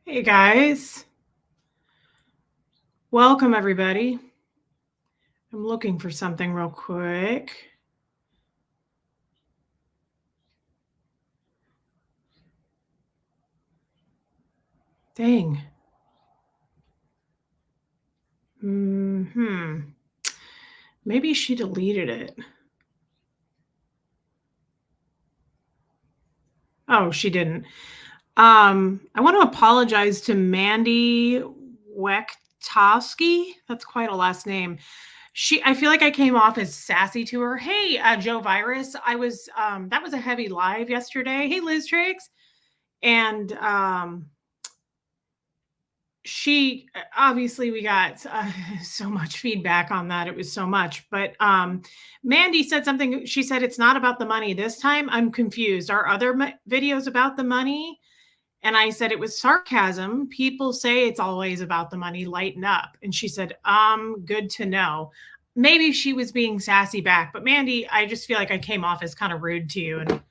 Hey guys, welcome everybody. I'm looking for something real quick. Dang. Hmm. Maybe she deleted it. Oh, she didn't. I want to apologize to Mandy Wektowski. That's quite a last name. I feel like I came off as sassy to her. Hey, Joe Virus. That was a heavy live yesterday. Hey, Liz Triggs. And she obviously we got so much feedback on that. It was so much, but Mandy said something. She said it's not about the money this time. I'm confused. Are other videos about the money? And I said it was sarcasm. People say it's always about the money. Lighten up. And she said, good to know. Maybe she was being sassy back, but Mandy, I just feel like I came off as kind of rude to you, and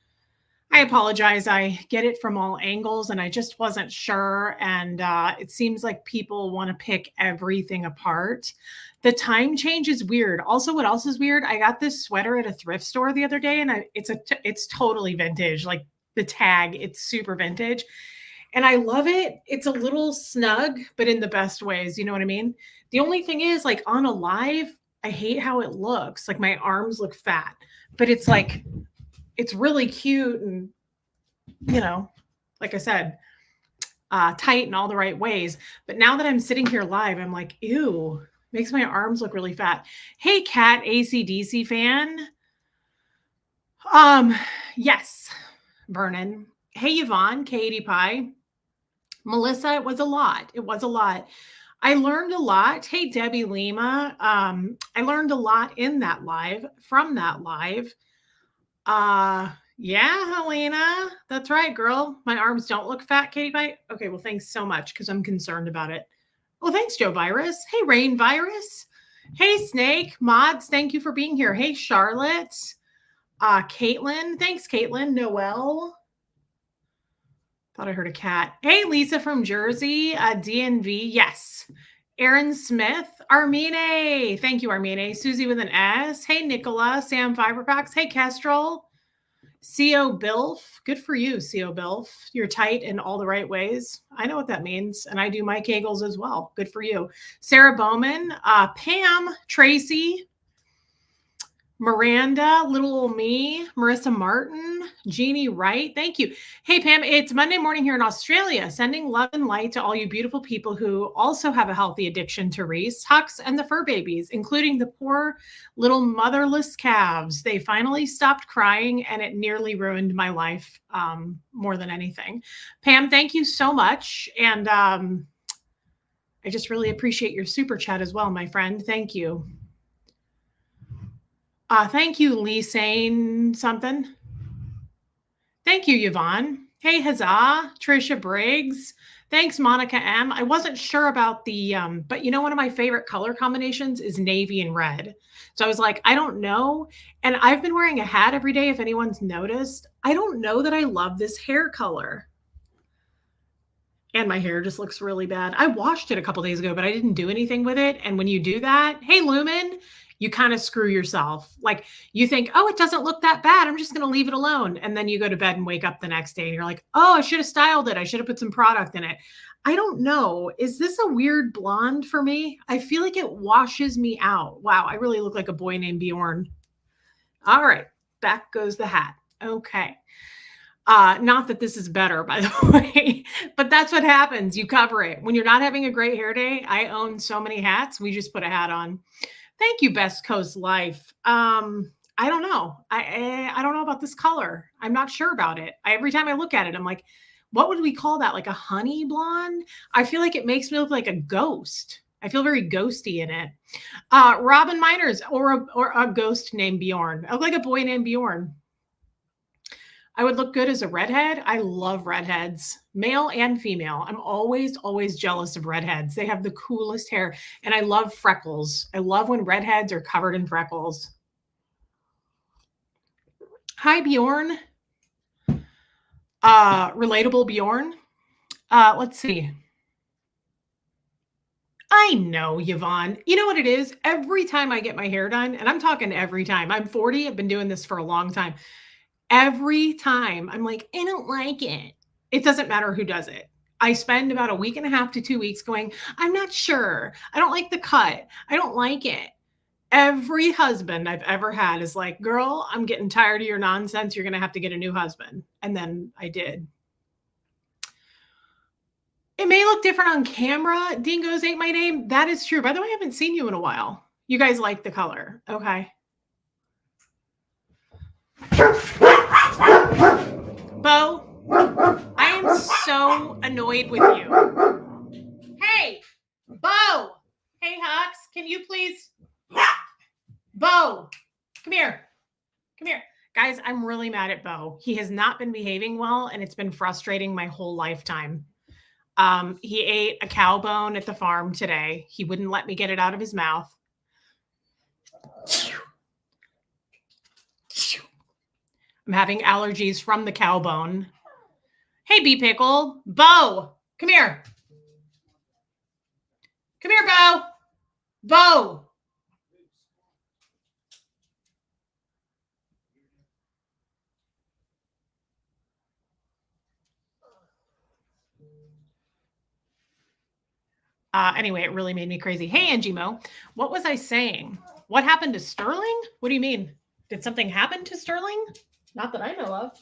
I apologize. I get it from all angles, and I just wasn't sure. And it seems like people want to pick everything apart. The time change is weird. Also, what else is weird? I got this sweater at a thrift store the other day, and it's totally vintage. Like the tag, it's super vintage, and I love it. It's a little snug, but in the best ways. You know what I mean? The only thing is, like on a live, I hate how it looks. Like my arms look fat, but it's really cute and like I said, tight in all the right ways. But now that I'm sitting here live, I'm like, ew, makes my arms look really fat. Hey, Cat ACDC fan. Yes, Vernon. Hey, Yvonne, Katie Pie. Melissa, it was a lot. It was a lot. I learned a lot. Hey, Debbie Lima. I learned a lot in that live, from that live. Yeah, Helena. That's right, girl. My arms don't look fat, Katie Bite. Okay, well, thanks so much because I'm concerned about it. Well, thanks, Joe Virus. Hey, Rain Virus. Hey, Snake. Mods, thank you for being here. Hey, Charlotte. Caitlin. Thanks, Caitlin. Noelle. Thought I heard a cat. Hey, Lisa from Jersey. DNV. Yes. Aaron Smith. Armine. Thank you, Armine. Susie with an S. Hey, Nicola. Sam Fiberpacks. Hey, Kestrel. CO Bilf, good for you, CO Bilf. You're tight in all the right ways. I know what that means, and I do my Kegels as well. Good for you. Sarah Bowman, Pam, Tracy, Miranda, Little Old Me, Marissa Martin, Jeannie Wright. Thank you. Hey, Pam, it's Monday morning here in Australia. Sending love and light to all you beautiful people who also have a healthy addiction to Reese, Hux, and the fur babies, including the poor little motherless calves. They finally stopped crying, and it nearly ruined my life more than anything. Pam, thank you so much. And I just really appreciate your super chat as well, my friend. Thank you. Thank you, Lee, saying something. Thank you, Yvonne. Hey, huzzah, Trisha Briggs. Thanks, Monica M. I wasn't sure about the, but one of my favorite color combinations is navy and red. So I was like, I don't know. And I've been wearing a hat every day, if anyone's noticed. I don't know that I love this hair color. And my hair just looks really bad. I washed it a couple days ago, but I didn't do anything with it. And when you do that, hey, Lumen, you kind of screw yourself. Like you think, oh, it doesn't look that bad. I'm just going to leave it alone. And then you go to bed and wake up the next day and you're like, oh, I should have styled it. I should have put some product in it. I don't know. Is this a weird blonde for me? I feel like it washes me out. Wow, I really look like a boy named Bjorn. All right, back goes the hat. Okay. Not that this is better, by the way, but that's what happens. You cover it. When you're not having a great hair day, I own so many hats. We just put a hat on. Thank you, Best Coast Life. I don't know. I don't know about this color. I'm not sure about it. Every time I look at it, I'm like, what would we call that? Like a honey blonde? I feel like it makes me look like a ghost. I feel very ghosty in it. Robin Miners or a ghost named Bjorn. I look like a boy named Bjorn. I would look good as a redhead. I love redheads, male and female. I'm always, always jealous of redheads. They have the coolest hair. And I love freckles. I love when redheads are covered in freckles. Hi, Bjorn. Relatable Bjorn. Let's see. I know, Yvonne. You know what it is? Every time I get my hair done, and I'm talking every time, I'm 40, I've been doing this for a long time. Every time I'm like, I don't like it. It doesn't matter who does it. I spend about a week and a half to 2 weeks going, I'm not sure. I don't like the cut. I don't like it. Every husband I've ever had is like, girl, I'm getting tired of your nonsense. You're going to have to get a new husband. And then I did. It may look different on camera. Dingoes ain't my name. That is true. By the way, I haven't seen you in a while. You guys like the color. Okay. Bo, I am so annoyed with you. Hey, Bo. Hey, Hux, can you please? Bo, come here. Come here. Guys, I'm really mad at Bo. He has not been behaving well, and it's been frustrating my whole lifetime. He ate a cow bone at the farm today. He wouldn't let me get it out of his mouth. I'm having allergies from the cow bone. Hey, Bee Pickle. Bo, come here. Come here, Bo. Bo. Anyway, it really made me crazy. Hey, Angie Mo, what was I saying? What happened to Sterling? What do you mean? Did something happen to Sterling? Not that I know of.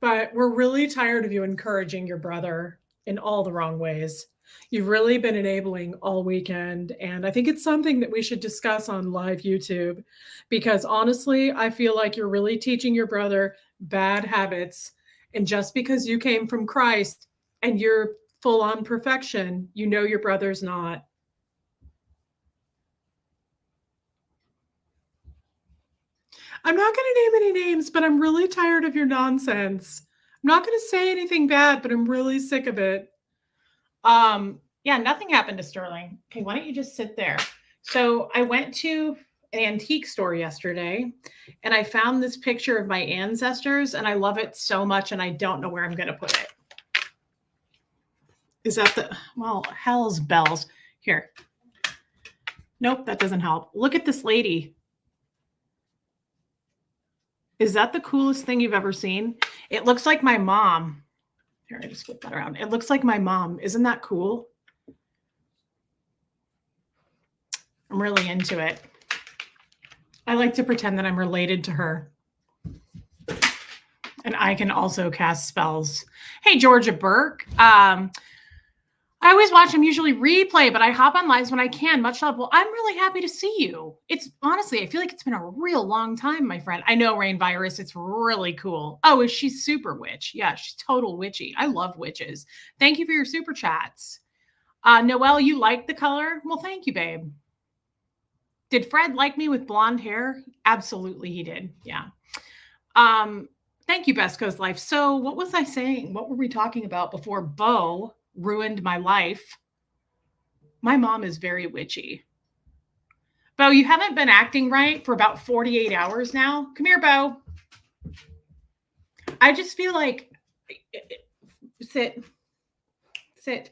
But we're really tired of you encouraging your brother in all the wrong ways. You've really been enabling all weekend. And I think it's something that we should discuss on live YouTube because honestly, I feel like you're really teaching your brother bad habits. And just because you came from Christ and you're full on perfection, you know your brother's not. I'm not going to name any names, but I'm really tired of your nonsense. I'm not going to say anything bad, but I'm really sick of it. Yeah, nothing happened to Sterling. Okay, why don't you just sit there? So I went to an antique store yesterday and I found this picture of my ancestors and I love it so much and I don't know where I'm going to put it. Is that the, well, hell's bells. Here. Nope, that doesn't help. Look at this lady. Is that the coolest thing you've ever seen? It looks like my mom. Here, I just flip that around. It looks like my mom. Isn't that cool? I'm really into it. I like to pretend that I'm related to her. And I can also cast spells. Hey, Georgia Burke. I always watch them, usually replay, but I hop on lives when I can. Much love. Well, I'm really happy to see you. It's honestly, I feel like it's been a real long time, my friend. I know, Rain Virus. It's really cool. Oh, is she super witch? Yeah, she's total witchy. I love witches. Thank you for your super chats. Noelle, you like the color? Well, thank you, babe. Did Fred like me with blonde hair? Absolutely, he did. Yeah. Thank you, Best Coast Life. So what was I saying? What were we talking about before Bo ruined my life? My mom is very witchy. Bo, you haven't been acting right for about 48 hours now. Come here, Bo. I just feel like, sit,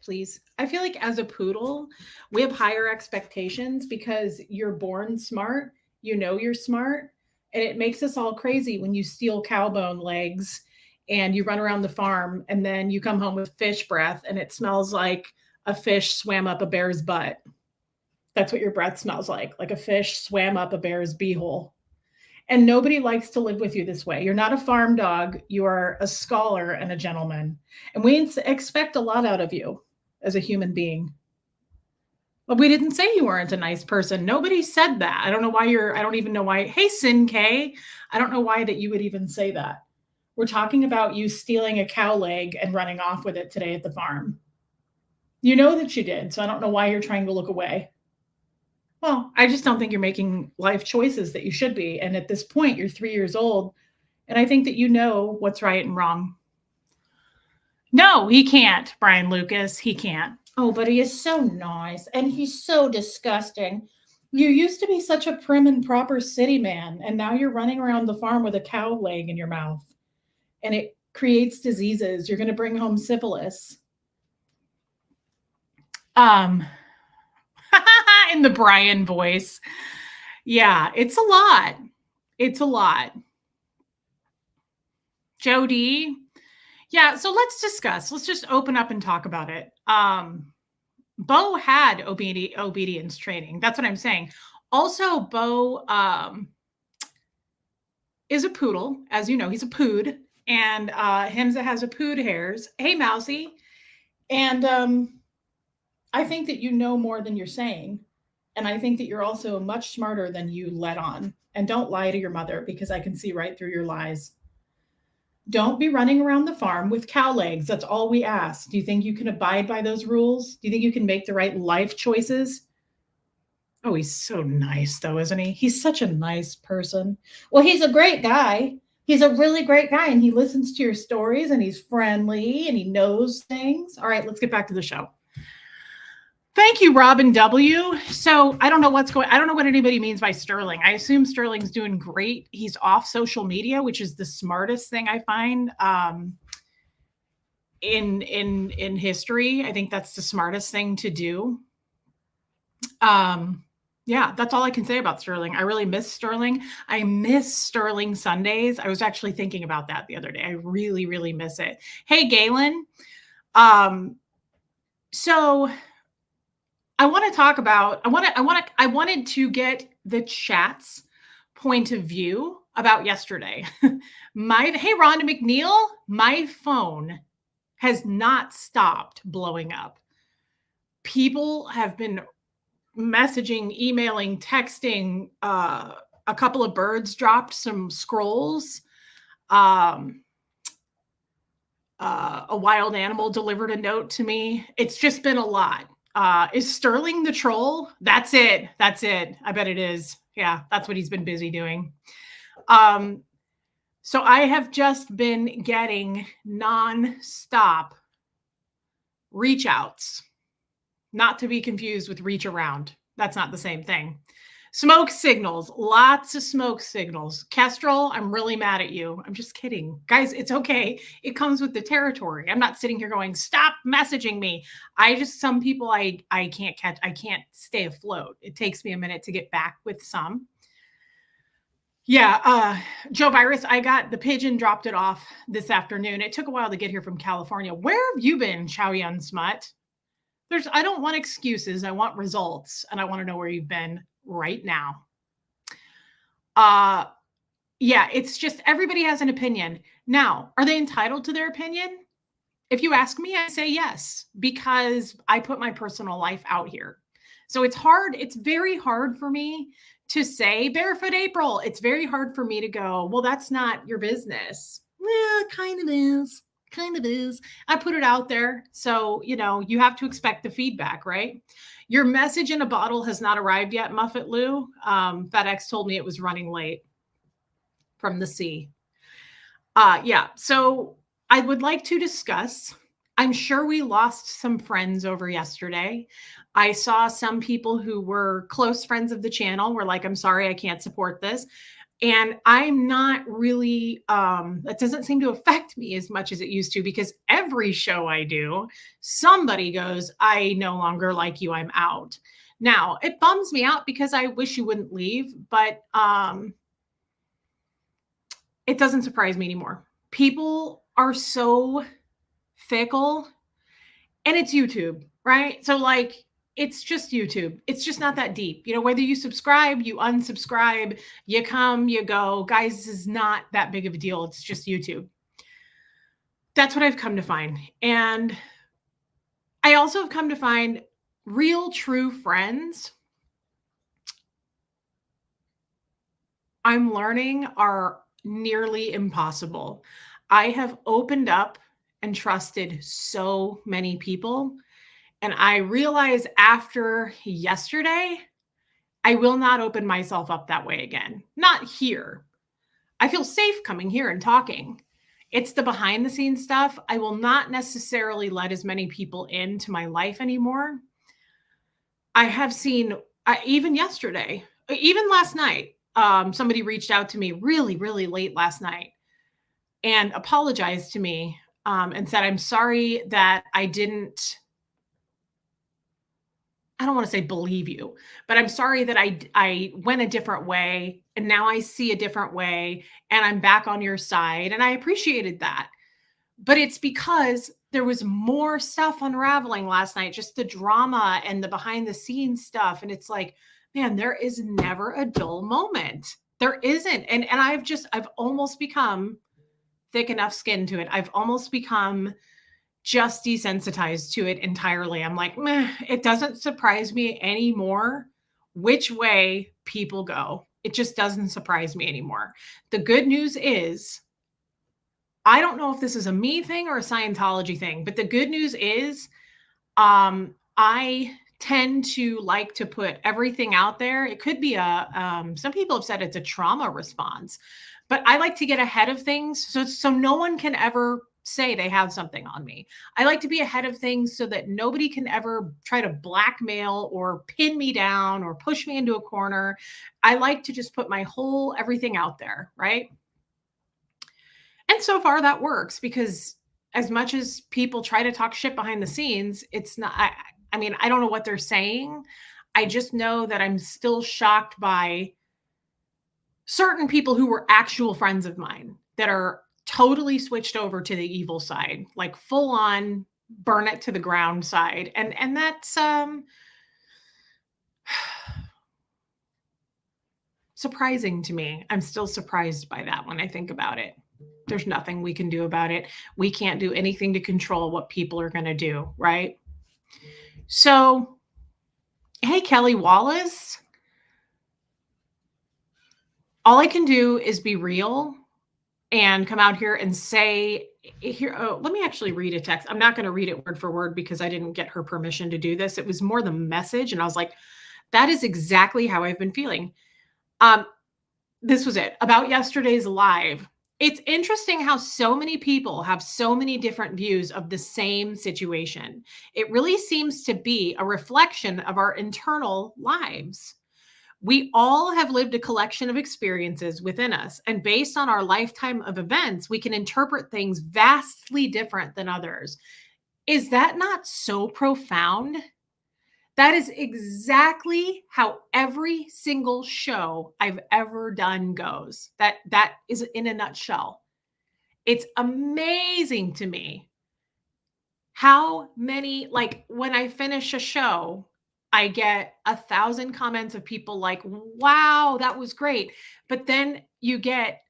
please. I feel like as a poodle, we have higher expectations because you're born smart. You know you're smart. And it makes us all crazy when you steal cowbone legs and you run around the farm and then you come home with fish breath and it smells like a fish swam up a bear's butt. That's what your breath smells like a fish swam up a bear's beehole. And nobody likes to live with you this way. You're not a farm dog. You are a scholar and a gentleman. And we expect a lot out of you as a human being. But we didn't say you weren't a nice person. Nobody said that. I don't know why I don't even know why. Hey, Sin K. I don't know why that you would even say that. We're talking about you stealing a cow leg and running off with it today at the farm. You know that you did. So I don't know why you're trying to look away. Well, I just don't think you're making life choices that you should be. And at this point, you're 3 years old. And I think that you know what's right and wrong. No, he can't, Brian Lucas. He can't. Oh, but he is so nice. And he's so disgusting. You used to be such a prim and proper city man. And now you're running around the farm with a cow leg in your mouth. And it creates diseases. You're going to bring home syphilis. Um, in the Brian voice. Yeah, it's a lot. It's a lot. Jody. Yeah, so let's discuss. Let's just open up and talk about it. Bo had obedience training. That's what I'm saying. Also, Bo is a poodle. As you know, he's a pood. And Himza has a pood hairs. Hey, Mousy. And I think that you know more than you're saying. And I think that you're also much smarter than you let on. And don't lie to your mother because I can see right through your lies. Don't be running around the farm with cow legs. That's all we ask. Do you think you can abide by those rules? Do you think you can make the right life choices? Oh, he's so nice, though, isn't he? He's such a nice person. Well, he's a great guy. He's a really great guy, and he listens to your stories, and he's friendly, and he knows things. All right, let's get back to the show. Thank you, Robin W. So I don't know I don't know what anybody means by Sterling. I assume Sterling's doing great. He's off social media, which is the smartest thing I find in history. I think that's the smartest thing to do. Yeah, that's all I can say about Sterling. I really miss Sterling. I miss Sterling Sundays. I was actually thinking about that the other day. I really, really miss it. Hey, Galen. So I want to talk about, I wanted to get the chat's point of view about yesterday. Hey, Rhonda McNeil, my phone has not stopped blowing up. People have been messaging, emailing, texting. A couple of birds dropped some scrolls. A wild animal delivered a note to me. It's just been a lot. Is Sterling the troll? That's it. That's it. I bet it is. Yeah, that's what he's been busy doing. So I have just been getting non-stop reach outs, not to be confused with reach around. That's not the same thing. Smoke signals, lots of smoke signals. Kestrel, I'm really mad at you. I'm just kidding. Guys, it's okay. It comes with the territory. I'm not sitting here going, stop messaging me. Some people I can't catch. I can't stay afloat. It takes me a minute to get back with some. Yeah, Joe Virus, I got the pigeon, dropped it off this afternoon. It took a while to get here from California. Where have you been, Chow Yun Smut? I don't want excuses. I want results, and I want to know where you've been right now. Yeah, it's just everybody has an opinion. Now, are they entitled to their opinion? If you ask me, I say yes, because I put my personal life out here. So it's hard. It's very hard for me to say Barefoot April. It's very hard for me to go, well, that's not your business. Well, kind of is. Kind of is. I put it out there. So, you have to expect the feedback, right? Your message in a bottle has not arrived yet, Muffet Lou. FedEx told me it was running late from the sea. Yeah. So I would like to discuss. I'm sure we lost some friends over yesterday. I saw some people who were close friends of the channel were like, I'm sorry, I can't support this. And I'm not really, that doesn't seem to affect me as much as it used to, because every show I do, somebody goes, I no longer like you, I'm out. Now, it bums me out because I wish you wouldn't leave, but it doesn't surprise me anymore. People are so fickle, and it's YouTube, right? So it's just YouTube. It's just not that deep. Whether you subscribe, you unsubscribe, you come, you go. Guys, this is not that big of a deal. It's just YouTube. That's what I've come to find. And I also have come to find real, true friends, I'm learning, are nearly impossible. I have opened up and trusted so many people. And I realize after yesterday, I will not open myself up that way again. Not here. I feel safe coming here and talking. It's the behind the scenes stuff. I will not necessarily let as many people into my life anymore. I have seen, even yesterday, even last night, somebody reached out to me really, really late last night and apologized to me and said, I'm sorry that I didn't I don't want to say believe you, but I'm sorry that I went a different way and now I see a different way and I'm back on your side and I appreciated that. But it's because there was more stuff unraveling last night, just the drama and the behind the scenes stuff, and it's like, man, there is never a dull moment. There isn't. And I've almost become thick enough skin to it. I've almost become just desensitized to it entirely. I'm like, meh, it doesn't surprise me anymore which way people go. It just doesn't surprise me anymore. The good news is, I don't know if this is a me thing or a Scientology thing, but the good news is, I tend to like to put everything out there. It could be some people have said it's a trauma response, but I like to get ahead of things so no one can ever say they have something on me. I like to be ahead of things so that nobody can ever try to blackmail or pin me down or push me into a corner. I like to just put my whole everything out there, right? And so far that works because as much as people try to talk shit behind the scenes, it's not, I mean, I don't know what they're saying. I just know that I'm still shocked by certain people who were actual friends of mine that are totally switched over to the evil side, like full on burn it to the ground side. And that's surprising to me. I'm still surprised by that when I think about it. There's nothing we can do about it. We can't do anything to control what people are going to do, right? So, hey, Kelly Wallace, all I can do is be real and come out here and say, here, oh, let me actually read a text. I'm not going to read it word for word because I didn't get her permission to do this. It was more the message. And I was like, that is exactly how I've been feeling. This was it about yesterday's live. It's interesting how so many people have so many different views of the same situation. It really seems to be a reflection of our internal lives. We all have lived a collection of experiences within us, and based on our lifetime of events, we can interpret things vastly different than others. Is that not so profound? That is exactly how every single show I've ever done goes. That is in a nutshell. It's amazing to me how many, like when I finish a show, I get 1,000 comments of people like, wow, that was great. But then you get,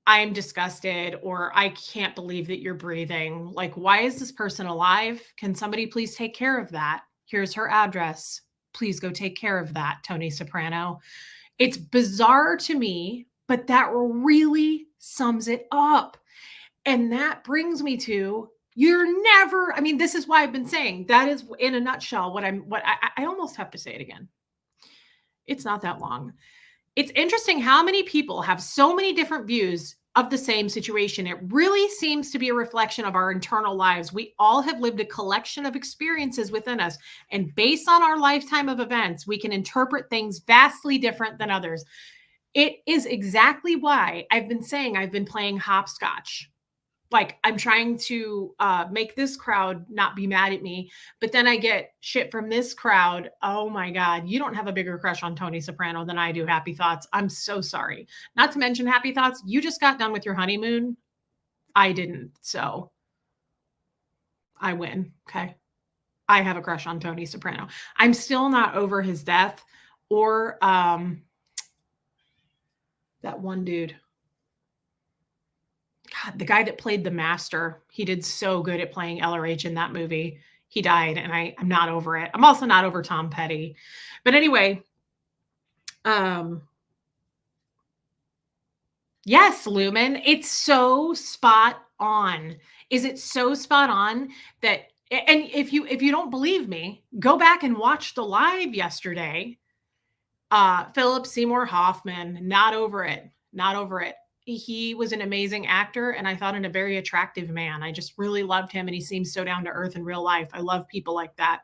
I'm disgusted, or I can't believe that you're breathing. Like, why is this person alive? Can somebody please take care of that? Here's her address. Please go take care of that, Tony Soprano. It's bizarre to me, but that really sums it up. And that brings me to, you're never, I mean, this is why I've been saying that is in a nutshell I almost have to say it again. It's not that long. It's interesting how many people have so many different views of the same situation. It really seems to be a reflection of our internal lives. We all have lived a collection of experiences within us, and based on our lifetime of events, we can interpret things vastly different than others. It is exactly why I've been saying I've been playing hopscotch. Like, I'm trying to make this crowd not be mad at me, but then I get shit from this crowd. Oh my God, you don't have a bigger crush on Tony Soprano than I do. Happy Thoughts. I'm so sorry. Not to mention Happy Thoughts. You just got done with your honeymoon. I didn't. So I win. Okay. I have a crush on Tony Soprano. I'm still not over his death or that one dude. God, the guy that played the master, he did so good at playing LRH in that movie. He died, and I'm not over it. I'm also not over Tom Petty. But anyway, yes, Lumen, it's so spot on. Is it so spot on that, and if you don't believe me, go back and watch the live yesterday. Philip Seymour Hoffman, not over it. Not over it. He was an amazing actor, and I thought, and a very attractive man. I just really loved him, and he seems so down to earth in real life. I love people like that.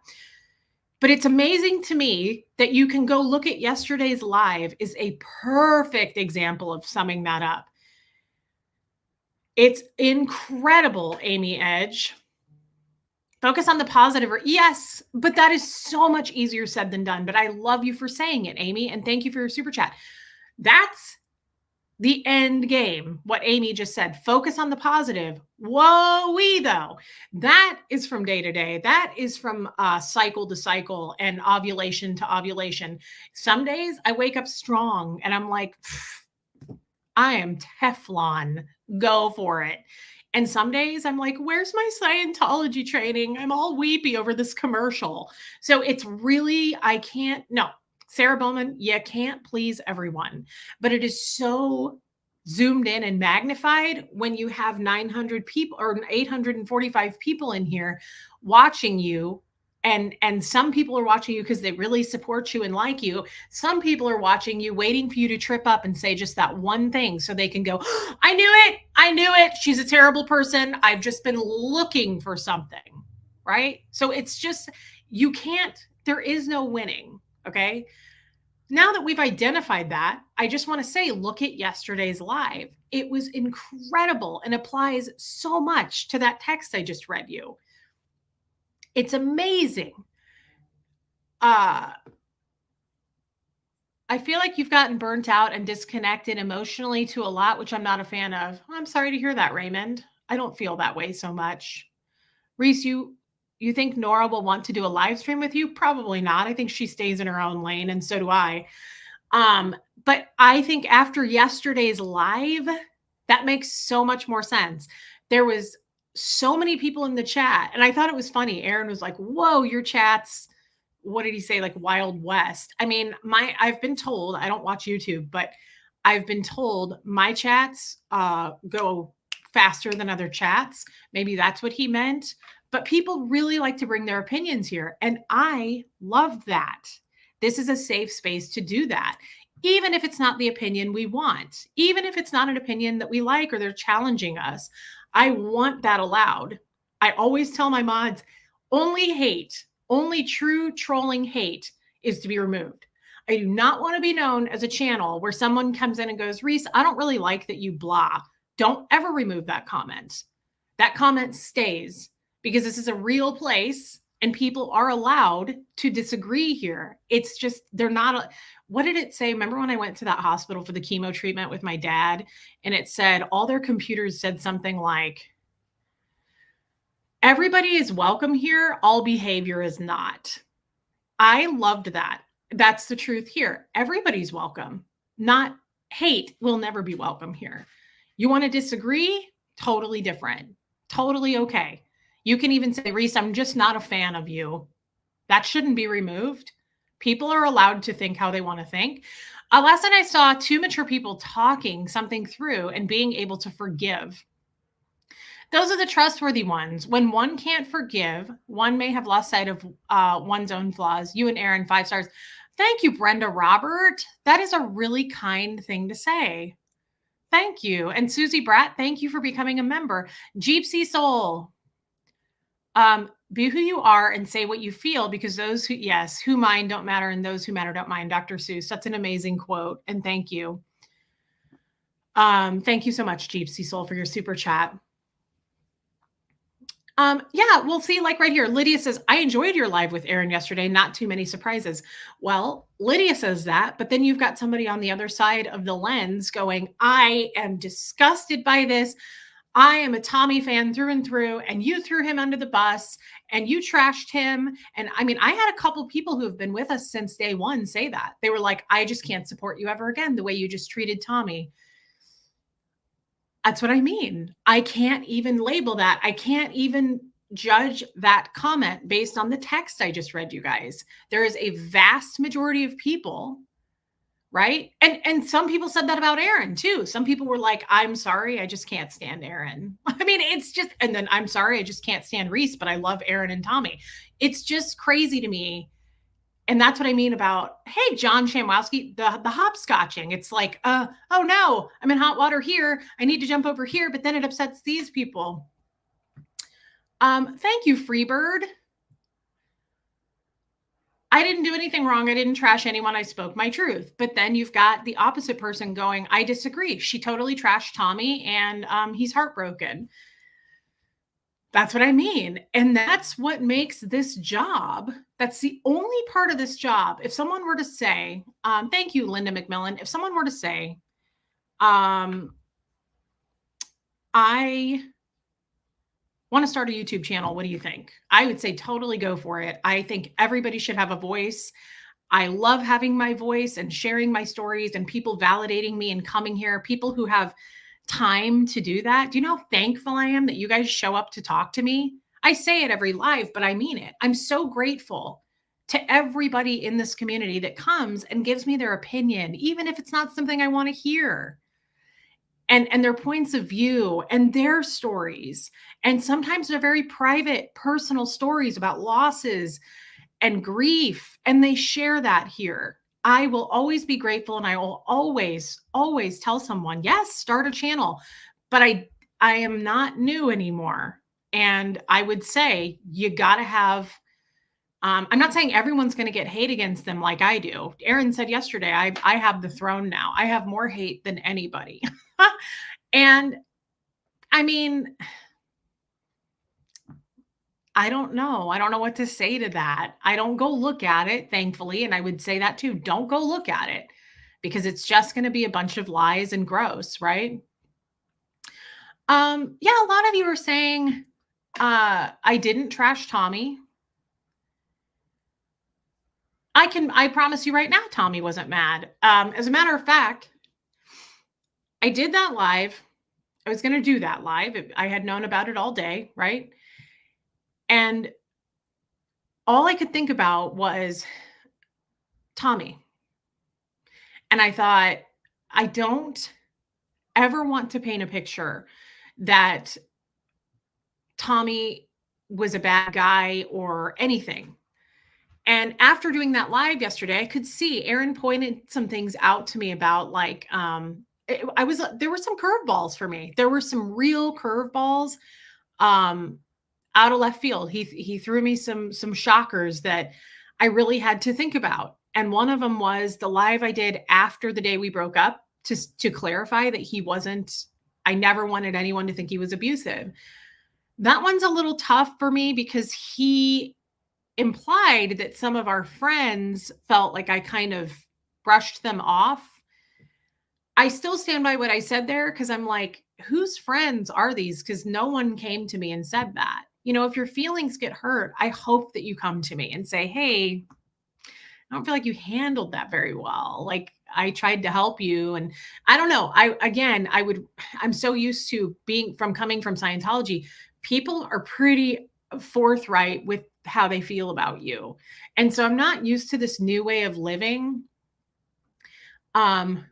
But it's amazing to me that you can go look at yesterday's live is a perfect example of summing that up. It's incredible, Amy Edge. Focus on the positive. Or yes, but that is so much easier said than done. But I love you for saying it, Amy, and thank you for your super chat. That's the end game. What Amy just said. Focus on the positive. Whoa-wee though. That is from day to day. That is from cycle to cycle and ovulation to ovulation. Some days I wake up strong and I'm like, I am Teflon. Go for it. And some days I'm like, where's my Scientology training? I'm all weepy over this commercial. So it's really, I can't, no, Sarah Bowman, you can't please everyone. But it is so zoomed in and magnified when you have 900 people or 845 people in here watching you. And some people are watching you because they really support you and like you. Some people are watching you waiting for you to trip up and say just that one thing so they can go, I knew it. I knew it. She's a terrible person. I've just been looking for something. Right? So it's just, you can't, there is no winning. Okay. Now that we've identified that, I just want to say, look at yesterday's live. It was incredible and applies so much to that text I just read you. It's amazing. I feel like you've gotten burnt out and disconnected emotionally to a lot, which I'm not a fan of. I'm sorry to hear that, Raymond. I don't feel that way so much. Reese, you think Nora will want to do a live stream with you? Probably not. I think she stays in her own lane, and so do I. But I think after yesterday's live, that makes so much more sense. There was so many people in the chat, and I thought it was funny. Aaron was like, whoa, your chat's, what did he say? Like Wild West. I mean, I've been told, I don't watch YouTube, but I've been told my chats go faster than other chats. Maybe that's what he meant. But people really like to bring their opinions here. And I love that. This is a safe space to do that. Even if it's not the opinion we want, even if it's not an opinion that we like or they're challenging us, I want that allowed. I always tell my mods, only hate, only true trolling hate is to be removed. I do not want to be known as a channel where someone comes in and goes, Reese, I don't really like that you blah. Don't ever remove that comment. That comment stays because this is a real place and people are allowed to disagree here. It's just, they're not, what did it say? Remember when I went to that hospital for the chemo treatment with my dad and it said, all their computers said something like, everybody is welcome here. All behavior is not. I loved that. That's the truth here. Everybody's welcome. Not hate will never be welcome here. You want to disagree? Totally different. Totally okay. You can even say, Reese, I'm just not a fan of you. That shouldn't be removed. People are allowed to think how they want to think. Last night I saw two mature people talking something through and being able to forgive. Those are the trustworthy ones. When one can't forgive, one may have lost sight of one's own flaws. You and Aaron, 5 stars. Thank you, Brenda Robert. That is a really kind thing to say. Thank you. And Susie Bratt, thank you for becoming a member. Jeepsy Soul. Be who you are and say what you feel, because those who, yes, who mind don't matter and those who matter don't mind. Dr. Seuss, that's an amazing quote. And thank you. Thank you so much, Jeepsy Soul, for your super chat. Yeah, we'll see, like right here, Lydia says, I enjoyed your live with Aaron yesterday. Not too many surprises. Well, Lydia says that, but then you've got somebody on the other side of the lens going, I am disgusted by this. I am a Tommy fan through and through, and you threw him under the bus and you trashed him. And I mean, I had a couple people who have been with us since day one say that. They were like, I just can't support you ever again the way you just treated Tommy. That's what I mean. I can't even label that. I can't even judge that comment based on the text I just read you guys. There is a vast majority of people, right? And some people said that about Aaron too. Some people were like, I'm sorry, I just can't stand Aaron. I mean, it's just, and then I'm sorry, I just can't stand Reese, but I love Aaron and Tommy. It's just crazy to me. And that's what I mean about, hey, John Shamwowski, the hopscotching. It's like, oh no, I'm in hot water here. I need to jump over here, but then it upsets these people. Thank you, Freebird. I didn't do anything wrong. I didn't trash anyone. I spoke my truth. But then you've got the opposite person going, I disagree. She totally trashed Tommy and he's heartbroken. That's what I mean, and that's what makes this job that's the only part of this job, if someone were to say, thank you, Linda McMillan, if someone were to say, um, "I wanna start a YouTube channel, what do you think?" I would say, "Totally go for it." I think everybody should have a voice. I love having my voice and sharing my stories and people validating me and coming here, people who have time to do that. Do you know how thankful I am that you guys show up to talk to me? I say it every live, but I mean it. I'm so grateful to everybody in this community that comes and gives me their opinion, even if it's not something I want to hear. And their points of view and their stories. And sometimes they're very private, personal stories about losses and grief, and they share that here. I will always be grateful and I will always, always tell someone, yes, start a channel. But I am not new anymore. And I would say you gotta have I'm not saying everyone's gonna get hate against them like I do. Aaron said yesterday, I have the throne now. I have more hate than anybody. And I mean, I don't know. I don't know what to say to that. I don't go look at it, thankfully, and I would say that too. Don't go look at it because it's just going to be a bunch of lies and gross, right? Yeah, a lot of you are saying I didn't trash Tommy. I promise you right now Tommy wasn't mad. As a matter of fact, I did that live. I was going to do that live. I had known about it all day, right? And all I could think about was Tommy. And I thought, I don't ever want to paint a picture that Tommy was a bad guy or anything. And after doing that live yesterday, I could see Aaron pointed some things out to me about like I was there were some curveballs for me. There were some real curveballs um out of left field. He threw me some shockers that I really had to think about. And one of them was the live I did after the day we broke up to clarify that he wasn't I never wanted anyone to think he was abusive. That one's a little tough for me because he implied that some of our friends felt like I kind of brushed them off. I still stand by what I said there because I'm like, whose friends are these? Because no one came to me and said that. You know, if your feelings get hurt, I hope that you come to me and say, hey, I don't feel like you handled that very well. Like I tried to help you. And I don't know. I'm so used to being from coming from Scientology. People are pretty forthright with how they feel about you. And so I'm not used to this new way of living. Um,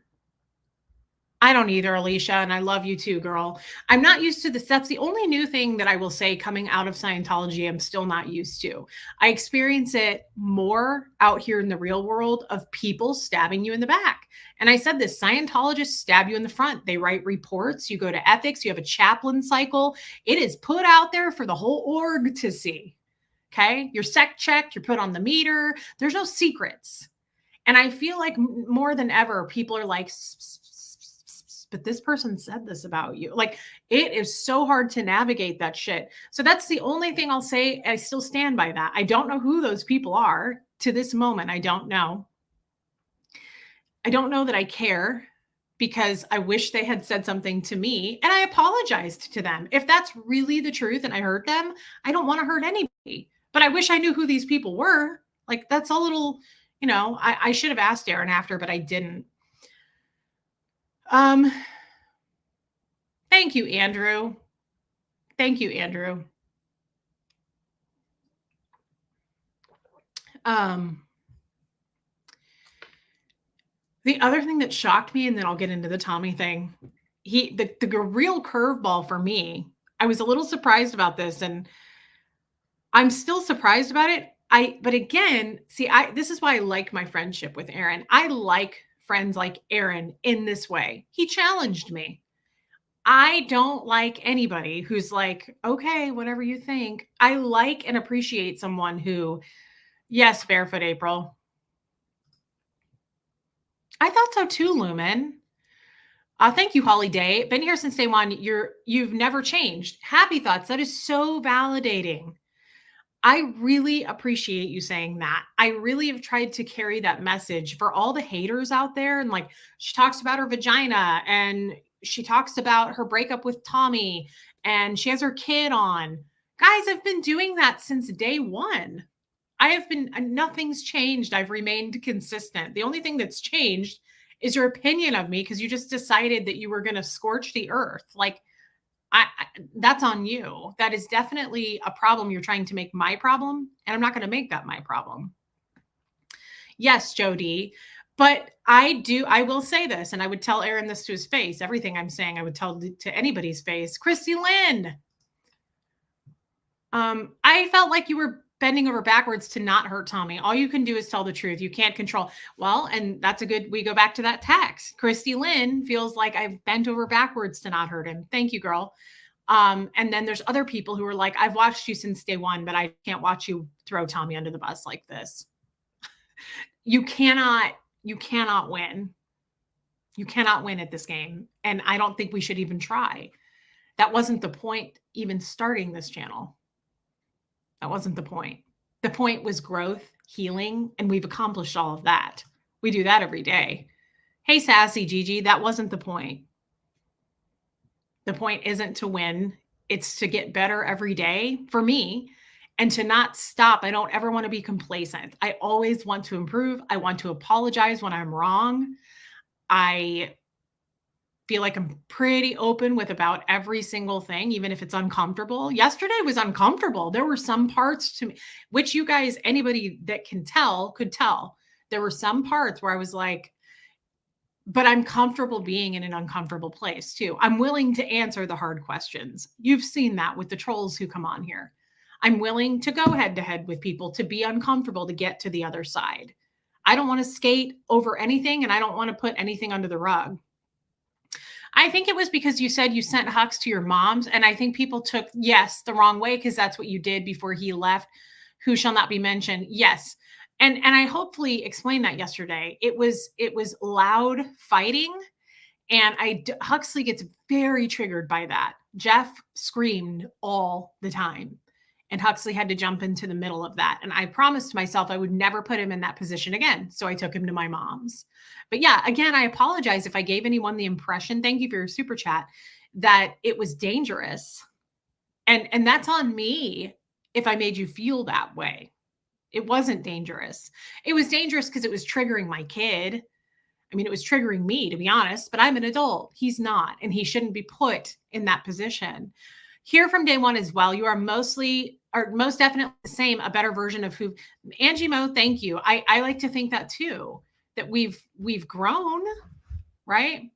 I don't either, Alicia, and I love you too, girl. I'm not used to this. That's the only new thing that I will say coming out of Scientology, I'm still not used to. I experience it more out here in the real world of people stabbing you in the back. And I said this Scientologists stab you in the front. They write reports. You go to ethics, you have a chaplain cycle. It is put out there for the whole org to see. Okay. You're sec checked, you're put on the meter. There's no secrets. And I feel like more than ever, people are like, but this person said this about you. Like it is so hard to navigate that shit. So that's the only thing I'll say. I still stand by that. I don't know who those people are to this moment. I don't know. I don't know that I care because I wish they had said something to me and I apologized to them. If that's really the truth and I hurt them, I don't want to hurt anybody. But I wish I knew who these people were. Like that's a little, I should have asked Aaron after, but I didn't. Um, thank you, Andrew. Thank you, Andrew. Um, the other thing that shocked me, and then I'll get into the Tommy thing. The real curveball for me, I was a little surprised about this, and I'm still surprised about it. But again, see, this is why I like my friendship with Aaron. I like friends like Aaron in this way. He challenged me. I don't like anybody who's like, okay, whatever you think. I like and appreciate someone who, yes, Barefoot April. I thought so too, Lumen. Thank you, Holly Day. Been here since day one. You've never changed. Happy thoughts. That is so validating. I really appreciate you saying that. I really have tried to carry that message for all the haters out there. And like, she talks about her vagina and she talks about her breakup with Tommy and she has her kid on. Guys, I've been doing that since day one. I have been, nothing's changed. I've remained consistent. The only thing that's changed is your opinion of me because you just decided that you were going to scorch the earth. Like, that's on you. That is definitely a problem you're trying to make my problem, and I'm not going to make that my problem. Yes, Jody, but I will say this, and I would tell Aaron this to his face. Everything I'm saying, I would tell to anybody's face. Christy Lynn, I felt like you were bending over backwards to not hurt Tommy. All you can do is tell the truth. You can't control. Well, and that's a good, we go back to that text. Christy Lynn feels like I've bent over backwards to not hurt him. Thank you, girl. And then there's other people who are like, I've watched you since day one, but I can't watch you throw Tommy under the bus like this. You cannot win. You cannot win at this game. And I don't think we should even try. That wasn't the point even starting this channel. That wasn't the point. The point was growth, healing, and we've accomplished all of that. We do that every day. Hey, Sassy Gigi, that wasn't the point. The point isn't to win. It's to get better every day for me and to not stop. I don't ever want to be complacent. I always want to improve. I want to apologize when I'm wrong. I feel like I'm pretty open with about every single thing, even if it's uncomfortable. Yesterday was uncomfortable. There were some parts to me, which you guys, anybody that can tell, could tell. There were some parts where I was like, but I'm comfortable being in an uncomfortable place too. I'm willing to answer the hard questions. You've seen that with the trolls who come on here. I'm willing to go head to head with people to be uncomfortable to get to the other side. I don't want to skate over anything and I don't want to put anything under the rug. I think it was because you said you sent Hux to your mom's. And I think people took, yes, the wrong way because that's what you did before he left. Who shall not be mentioned. Yes. And I hopefully explained that yesterday. It was loud fighting. And Huxley gets very triggered by that. Jeff screamed all the time. And Huxley had to jump into the middle of that. And I promised myself I would never put him in that position again. So I took him to my mom's. But yeah, again, I apologize if I gave anyone the impression, thank you for your super chat, that it was dangerous. And that's on me if I made you feel that way. It wasn't dangerous. It was dangerous because it was triggering my kid. I mean, it was triggering me, to be honest, but I'm an adult. He's not, and he shouldn't be put in that position. Here from day one as well, you are most definitely the same, a better version of who. Angie Mo, thank you. I like to think that too, that we've grown, right?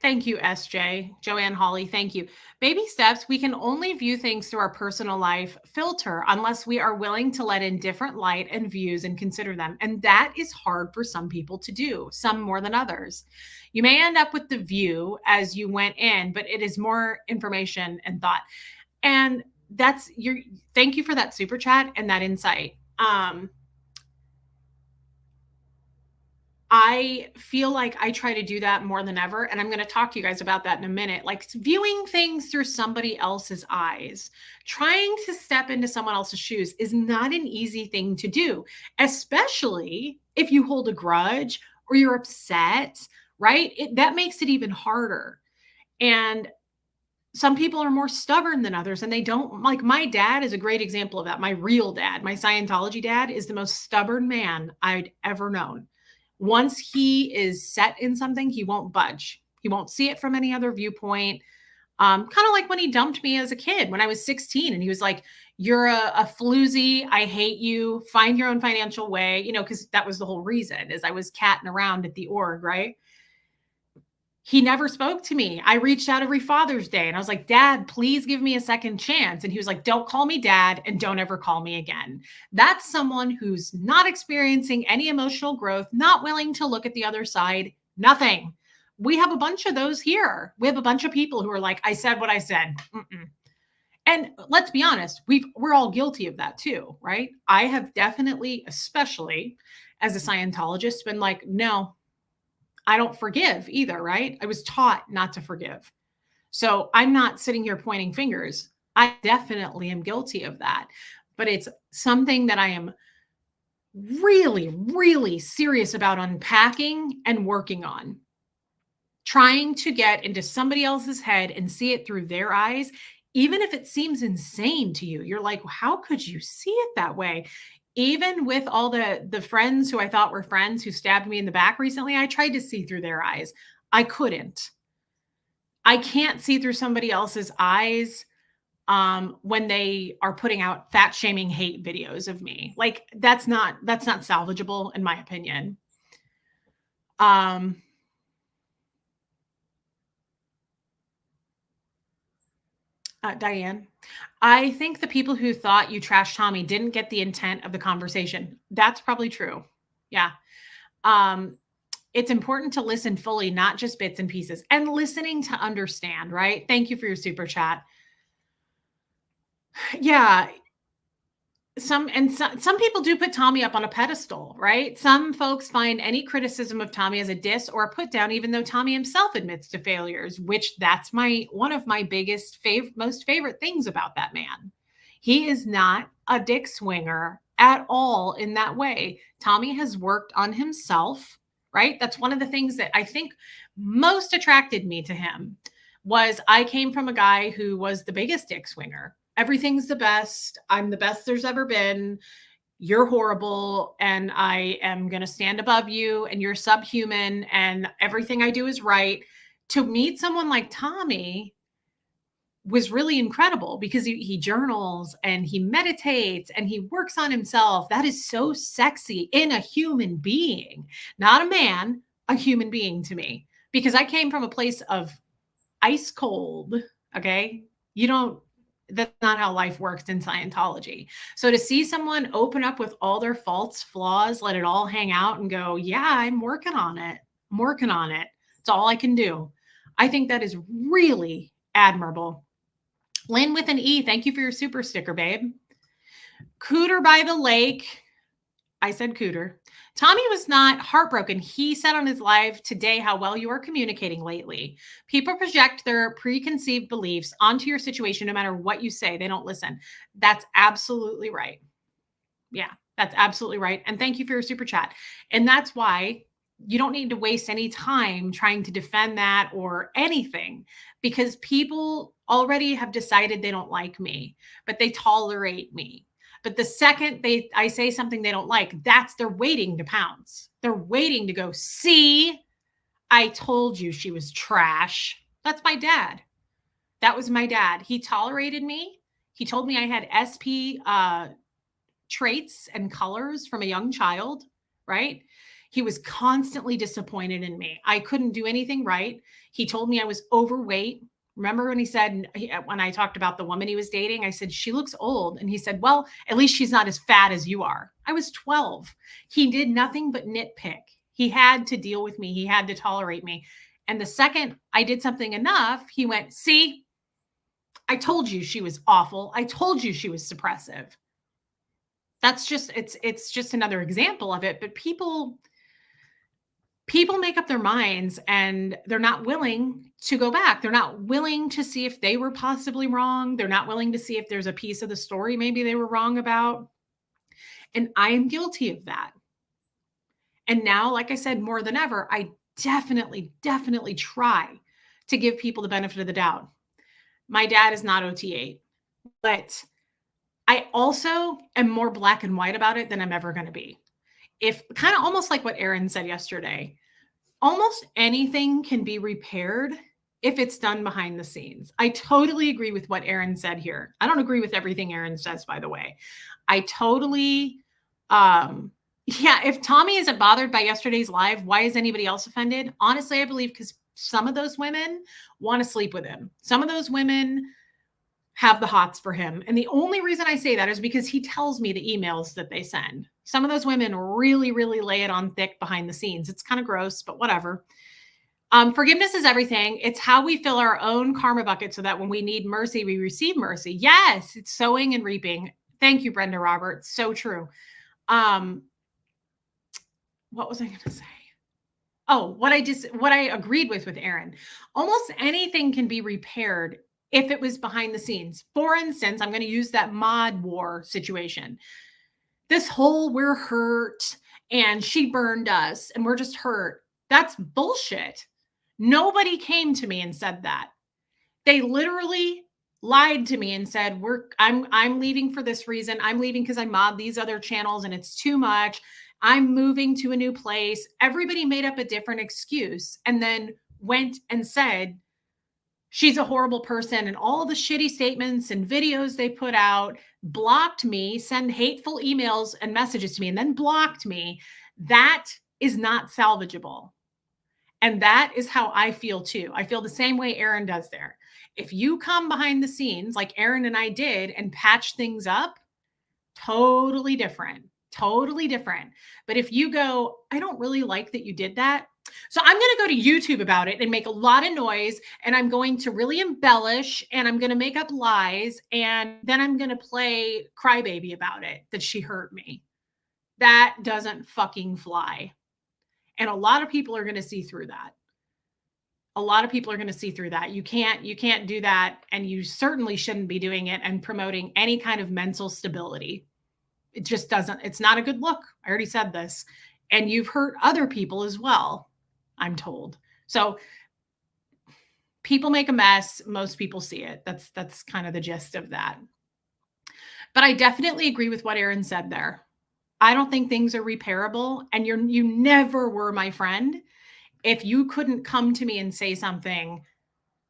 Thank you, SJ. Joanne Holly, thank you. Baby steps, we can only view things through our personal life filter unless we are willing to let in different light and views and consider them. And that is hard for some people to do, some more than others. You may end up with the view as you went in, but it is more information and thought. And thank you for that super chat and that insight. I feel like I try to do that more than ever. And I'm going to talk to you guys about that in a minute. Like viewing things through somebody else's eyes, trying to step into someone else's shoes is not an easy thing to do, especially if you hold a grudge or you're upset, right? That makes it even harder. And some people are more stubborn than others and they don't, like my dad is a great example of that. My real dad, my Scientology dad, is the most stubborn man I'd ever known. Once he is set in something, he won't budge. He won't see it from any other viewpoint. Kind of like when he dumped me as a kid when I was 16 and he was like, you're a floozy. I hate you. Find your own financial way, because that was the whole reason is I was catting around at the org, right? He never spoke to me. I reached out every Father's Day and I was like, Dad, please give me a second chance. And he was like, don't call me dad and don't ever call me again. That's someone who's not experiencing any emotional growth, not willing to look at the other side, nothing. We have a bunch of those here. We have a bunch of people who are like, I said what I said. Mm-mm. And let's be honest, we're all guilty of that too, right? I have definitely, especially as a Scientologist, been like, no, I don't forgive either, right? I was taught not to forgive. So I'm not sitting here pointing fingers. I definitely am guilty of that. But it's something that I am really, really serious about unpacking and working on. Trying to get into somebody else's head and see it through their eyes, even if it seems insane to you. You're like, how could you see it that way? Even with all the friends who I thought were friends who stabbed me in the back recently, I tried to see through their eyes. I couldn't. I can't see through somebody else's eyes when they are putting out fat shaming hate videos of me. Like that's not salvageable in my opinion. Um Diane, I think the people who thought you trashed Tommy didn't get the intent of the conversation. That's probably true. Yeah. Um, it's important to listen fully, not just bits and pieces, and listening to understand, right? Thank you for your super chat. Yeah, some people do put Tommy up on a pedestal, right? Some folks find any criticism of Tommy as a diss or a put down, even though Tommy himself admits to failures, which that's my one of my biggest most favorite things about that man. He is not a dick swinger at all in that way. Tommy has worked on himself, right? That's one of the things that I think most attracted me to him was I came from a guy who was the biggest dick swinger. Everything's the best. I'm the best there's ever been. You're horrible and I am going to stand above you and you're subhuman and everything I do is right. To meet someone like Tommy was really incredible because he journals and he meditates and he works on himself. That is so sexy in a human being, not a man, a human being to me, because I came from a place of ice cold. Okay. You don't, that's not how life works in Scientology. So to see someone open up with all their faults, flaws, let it all hang out and go, yeah, I'm working on it. I'm working on it. It's all I can do. I think that is really admirable. Lynn with an E, thank you for your super sticker, babe. Cooter by the lake. I said cooter. Tommy was not heartbroken. He said on his live today how well you are communicating lately. People project their preconceived beliefs onto your situation no matter what you say. They don't listen. That's absolutely right. Yeah, that's absolutely right. And thank you for your super chat. And that's why you don't need to waste any time trying to defend that or anything because people already have decided they don't like me, but they tolerate me. But the second I say something they don't like, they're waiting to pounce. They're waiting to go, see, I told you she was trash. That's my dad. That was my dad. He tolerated me. He told me I had SP traits and colors from a young child, right? He was constantly disappointed in me. I couldn't do anything right. He told me I was overweight. Remember when he said, when I talked about the woman he was dating, I said, she looks old. And he said, well, at least she's not as fat as you are. I was 12. He did nothing but nitpick. He had to deal with me. He had to tolerate me. And the second I did something enough, he went, see, I told you she was awful. I told you she was suppressive. That's just, it's just another example of it. But people make up their minds and they're not willing to go back. They're not willing to see if they were possibly wrong. They're not willing to see if there's a piece of the story maybe they were wrong about. And I am guilty of that. And now, like I said, more than ever, I definitely try to give people the benefit of the doubt. My dad is not OT8, but I also am more black and white about it than I'm ever going to be. If kind of almost like what Aaron said yesterday, almost anything can be repaired if it's done behind the scenes. I totally agree with what Aaron said here. I don't agree with everything Aaron says, by the way. I totally, yeah, if Tommy isn't bothered by yesterday's live, why is anybody else offended? Honestly, I believe because some of those women want to sleep with him. Some of those women have the hots for him. And the only reason I say that is because he tells me the emails that they send. Some of those women really lay it on thick behind the scenes. It's kind of gross, but whatever. Forgiveness is everything. It's how we fill our own karma bucket so that when we need mercy, we receive mercy. Yes, it's sowing and reaping. Thank you, Brenda Roberts. So true. What was I going to say? Oh, what I agreed with Aaron. Almost anything can be repaired if it was behind the scenes. For instance, I'm going to use that mod war situation. This whole we're hurt and she burned us and we're just hurt. That's bullshit. Nobody came to me and said that. They literally lied to me and said, I'm leaving for this reason. I'm leaving because I mod these other channels and it's too much. I'm moving to a new place. Everybody made up a different excuse and then went and said she's a horrible person, and all the shitty statements and videos they put out, blocked me, send hateful emails and messages to me, and then blocked me. That is not salvageable. And that is how I feel too. I feel the same way Aaron does there. If you come behind the scenes like Aaron and I did and patch things up, totally different. Totally different. But if you go, I don't really like that you did that. So I'm going to go to YouTube about it and make a lot of noise, and I'm going to really embellish, and I'm going to make up lies, and then I'm going to play crybaby about it that she hurt me. That doesn't fucking fly. And a lot of people are going to see through that. A lot of people are going to see through that. You can't do that, and you certainly shouldn't be doing it and promoting any kind of mental stability. It just doesn't, it's not a good look. I already said this. And you've hurt other people as well, I'm told. So people make a mess, most people see it. That's kind of the gist of that. But I definitely agree with what Aaron said there. I don't think things are repairable, and you never were my friend if you couldn't come to me and say something.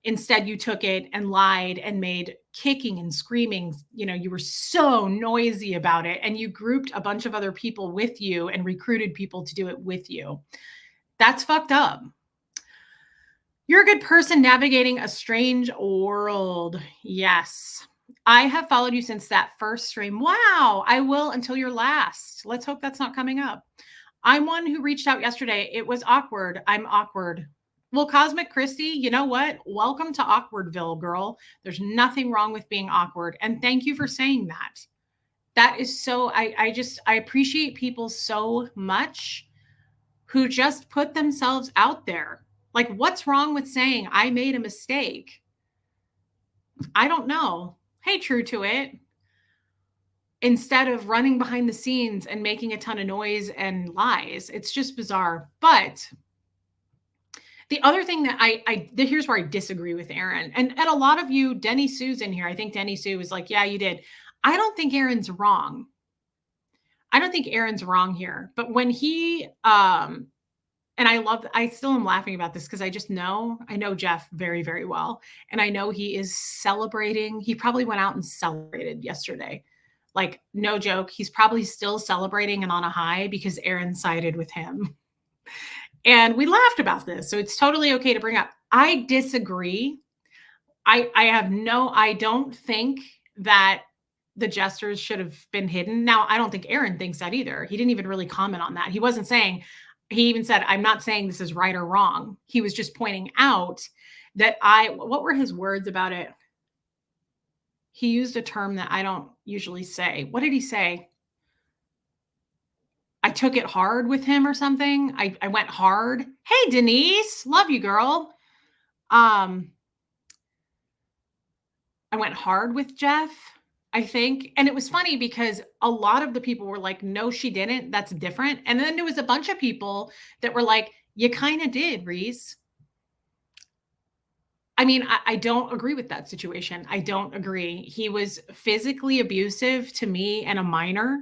Instead, you took it and lied and made kicking and screaming. You know, you were so noisy about it, and you grouped a bunch of other people with you and recruited people to do it with you. That's fucked up. You're a good person navigating a strange world. Yes. I have followed you since that first stream. Wow. I will until your last. Let's hope that's not coming up. I'm one who reached out yesterday. It was awkward. I'm awkward. Well, Cosmic Christie, you know what? Welcome to Awkwardville, girl. There's nothing wrong with being awkward. And thank you for saying that. That is so, I appreciate people so much who just put themselves out there. Like, what's wrong with saying I made a mistake? I don't know. Hey, true to it. Instead of running behind the scenes and making a ton of noise and lies. It's just bizarre. But the other thing that here's where I disagree with Aaron. And a lot of you, Denny Sue's in here. I think Denny Sue was like, yeah, you did. I don't think Aaron's wrong. I don't think Aaron's wrong here. But when he, and I still am laughing about this because I know Jeff very, very well. And I know he is celebrating. He probably went out and celebrated yesterday. Like, no joke. He's probably still celebrating and on a high because Aaron sided with him. And we laughed about this. So it's totally okay to bring up. I disagree. I don't think that the jesters should have been hidden. Now, I don't think Aaron thinks that either. He didn't even really comment on that. He wasn't saying, he even said, I'm not saying this is right or wrong. He was just pointing out that what were his words about it? He used a term that I don't usually say. What did he say? I took it hard with him or something. I went hard. Hey, Denise, love you, girl. I went hard with Jeff, I think. And it was funny because a lot of the people were like, no, she didn't. That's different. And then there was a bunch of people that were like, you kind of did, Reese. I mean, I don't agree with that situation. I don't agree. He was physically abusive to me and a minor.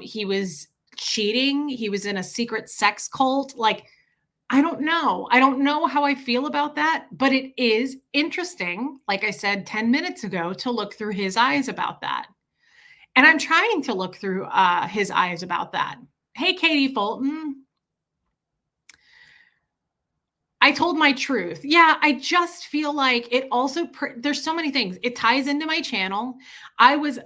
He was cheating. He was in a secret sex cult. Like, I don't know. I don't know how I feel about that, but it is interesting, like I said 10 minutes ago, to look through his eyes about that. And I'm trying to look through his eyes about that. Hey, Katie Fulton. I told my truth. Yeah, I just feel like it also, there's so many things. It ties into my channel. I was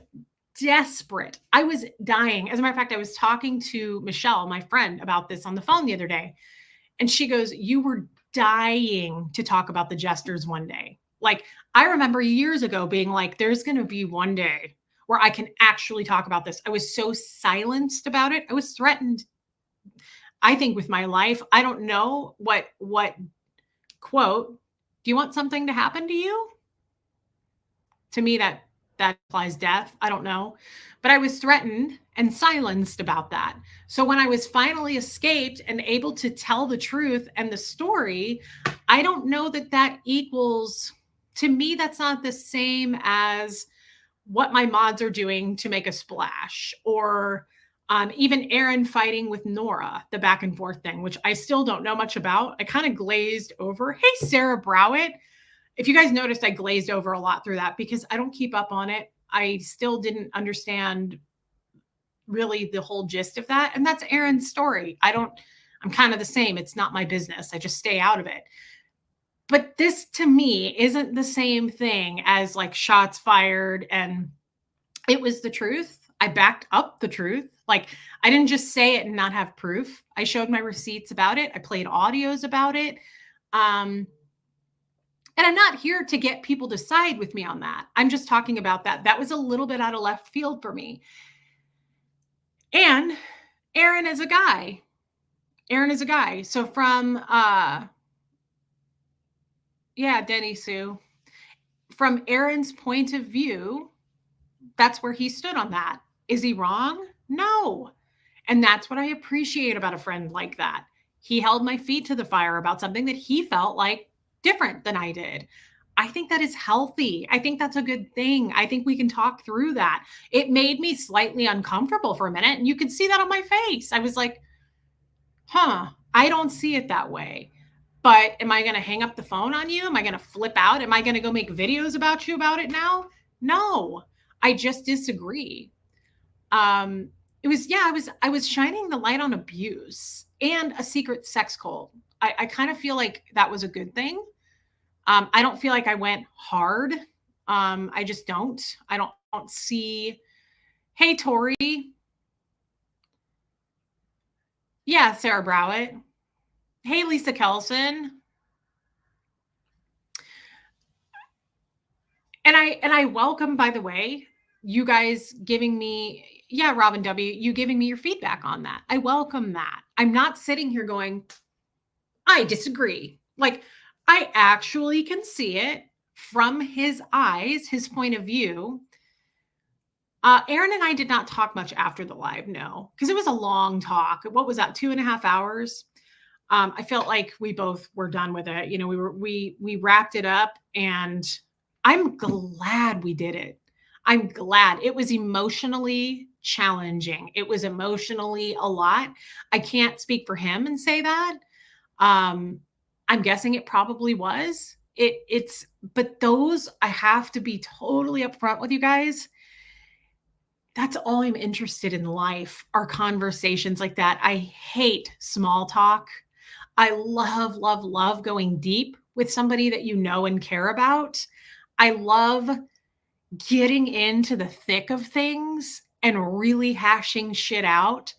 desperate. I was dying. As a matter of fact, I was talking to Michelle, my friend, about this on the phone the other day. And she goes, you were dying to talk about the jesters one day. Like, I remember years ago being like, there's going to be one day where I can actually talk about this. I was so silenced about it. I was threatened. I think with my life, I don't know what quote, "Do you want something to happen to you?" To me, that implies death. I don't know. But I was threatened and silenced about that. So when I was finally escaped and able to tell the truth and the story, I don't know that that equals, to me, that's not the same as what my mods are doing to make a splash, or even Aaron fighting with Nora, the back and forth thing, which I still don't know much about. I kind of glazed over. Hey, Sarah Browett. If you guys noticed, I glazed over a lot through that because I don't keep up on it. I still didn't understand really the whole gist of that. And that's Aaron's story. I'm kind of the same. It's not my business. I just stay out of it. But this to me isn't the same thing as like shots fired, and it was the truth. I backed up the truth. Like, I didn't just say it and not have proof. I showed my receipts about it. I played audios about it. And I'm not here to get people to side with me on that. I'm just talking about that. That was a little bit out of left field for me. And Aaron is a guy. Aaron is a guy. So from yeah, Denny Sue. From Aaron's point of view, that's where he stood on that. Is he wrong? No. And that's what I appreciate about a friend like that. He held my feet to the fire about something that he felt like different than I did. I think that is healthy. I think that's a good thing. I think we can talk through that. It made me slightly uncomfortable for a minute, and you could see that on my face. I was like, I don't see it that way. But am I going to hang up the phone on you? Am I going to flip out? Am I going to go make videos about you about it now? No, I just disagree. I was shining the light on abuse and a secret sex cult. I kind of feel like that was a good thing. I don't feel like I went hard. I just don't. I don't see. Hey, Tori. Yeah, Sarah Browett. Hey, Lisa Kelson. And I welcome, by the way, you guys giving me, yeah, Robin W, you giving me your feedback on that. I welcome that. I'm not sitting here going, I disagree. Like, I actually can see it from his eyes, his point of view. Aaron and I did not talk much after the live, no, because it was a long talk. What was that, 2.5 hours? I felt like we both were done with it. You know, we wrapped it up, and I'm glad we did it. I'm glad. It was emotionally challenging. It was emotionally a lot. I can't speak for him and say that. I'm guessing it probably was. But those, I have to be totally upfront with you guys. That's all I'm interested in life, are conversations like that. I hate small talk. I love, love, love going deep with somebody that you know and care about. I love getting into the thick of things and really hashing shit out.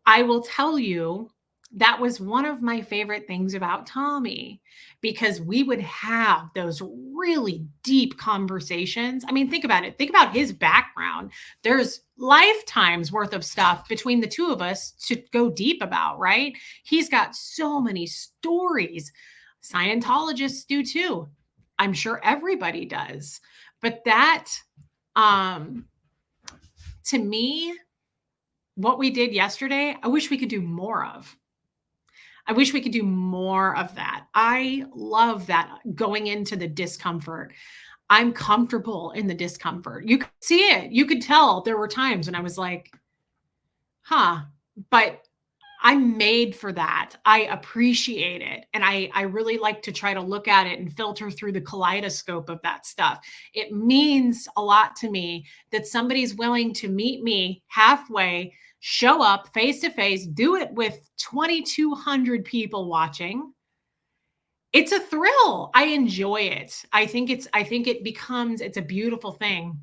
I will tell you, that was one of my favorite things about Tommy, because we would have those really deep conversations. I mean, think about it. Think about his background. There's lifetimes worth of stuff between the two of us to go deep about, right? He's got so many stories. Scientologists do too. I'm sure everybody does. But that, to me, what we did yesterday, I wish we could do more of. I wish we could do more of that. I love that, going into the discomfort. I'm comfortable in the discomfort. You could see it. You could tell there were times when I was like, but I'm made for that. I appreciate it. And I really like to try to look at it and filter through the kaleidoscope of that stuff. It means a lot to me that somebody's willing to meet me halfway, show up face to face, do it with 2,200 people watching. It's a thrill. I enjoy it. I think it's a beautiful thing.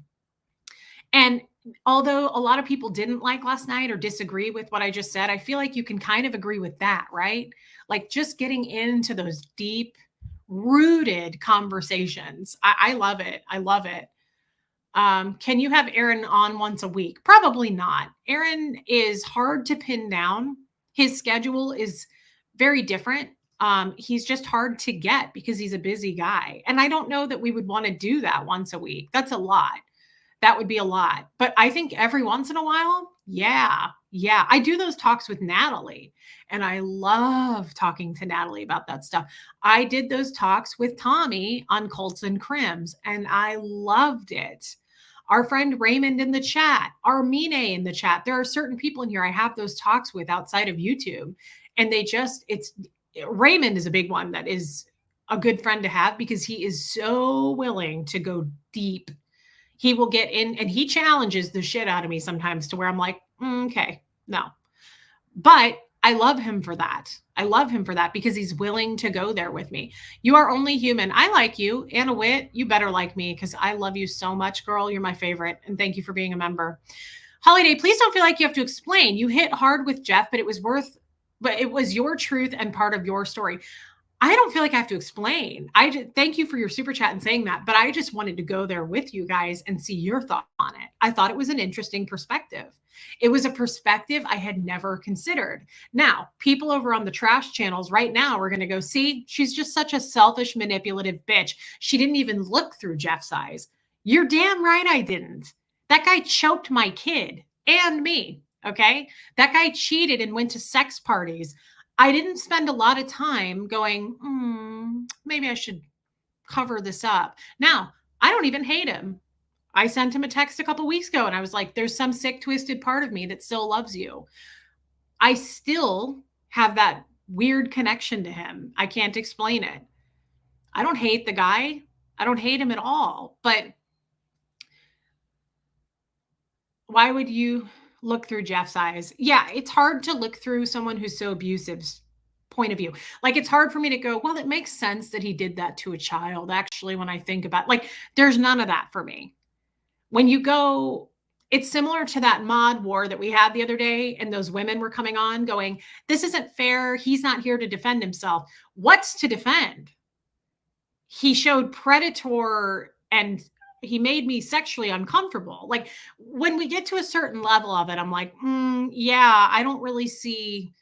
And although a lot of people didn't like last night or disagree with what I just said, I feel like you can kind of agree with that, right? Like, just getting into those deep rooted conversations. I love it. I love it. Can you have Aaron on once a week? Probably not. Aaron is hard to pin down. His schedule is very different. He's just hard to get because he's a busy guy. And I don't know that we would want to do that once a week. That's a lot. That would be a lot. But I think every once in a while, yeah, yeah. I do those talks with Natalie, and I love talking to Natalie about that stuff. I did those talks with Tommy on Colts and Crims, and I loved it. Our friend Raymond in the chat, Armine in the chat. There are certain people in here I have those talks with outside of YouTube, and it's Raymond is a big one that is a good friend to have because he is so willing to go deep. He will get in and he challenges the shit out of me sometimes to where I'm like, okay, no. But I love him for that. I love him for that because he's willing to go there with me. You are only human. I like you. Anna Witt, you better like me because I love you so much, girl. You're my favorite. And thank you for being a member. Holiday, please don't feel like you have to explain. You hit hard with Jeff, but it was your truth and part of your story. I don't feel like I have to explain. Thank you for your super chat and saying that, but I just wanted to go there with you guys and see your thought on it. I thought it was an interesting perspective. It was a perspective I had never considered. Now, people over on the trash channels right now are going to go, see, she's just such a selfish, manipulative bitch. She didn't even look through Jeff's eyes. You're damn right I didn't. That guy choked my kid and me, okay? That guy cheated and went to sex parties. I didn't spend a lot of time going, maybe I should cover this up. Now, I don't even hate him. I sent him a text a couple weeks ago and I was like, there's some sick, twisted part of me that still loves you. I still have that weird connection to him. I can't explain it. I don't hate the guy. I don't hate him at all. But why would you look through Jeff's eyes? Yeah, it's hard to look through someone who's so abusive's point of view. Like, it's hard for me to go, well, it makes sense that he did that to a child. Actually, when I think about, like, there's none of that for me. When you go, it's similar to that mod war that we had the other day, and those women were coming on going, this isn't fair. He's not here to defend himself. What's to defend? He showed predator and he made me sexually uncomfortable. Like, when we get to a certain level of it, I'm like, yeah, I don't really see,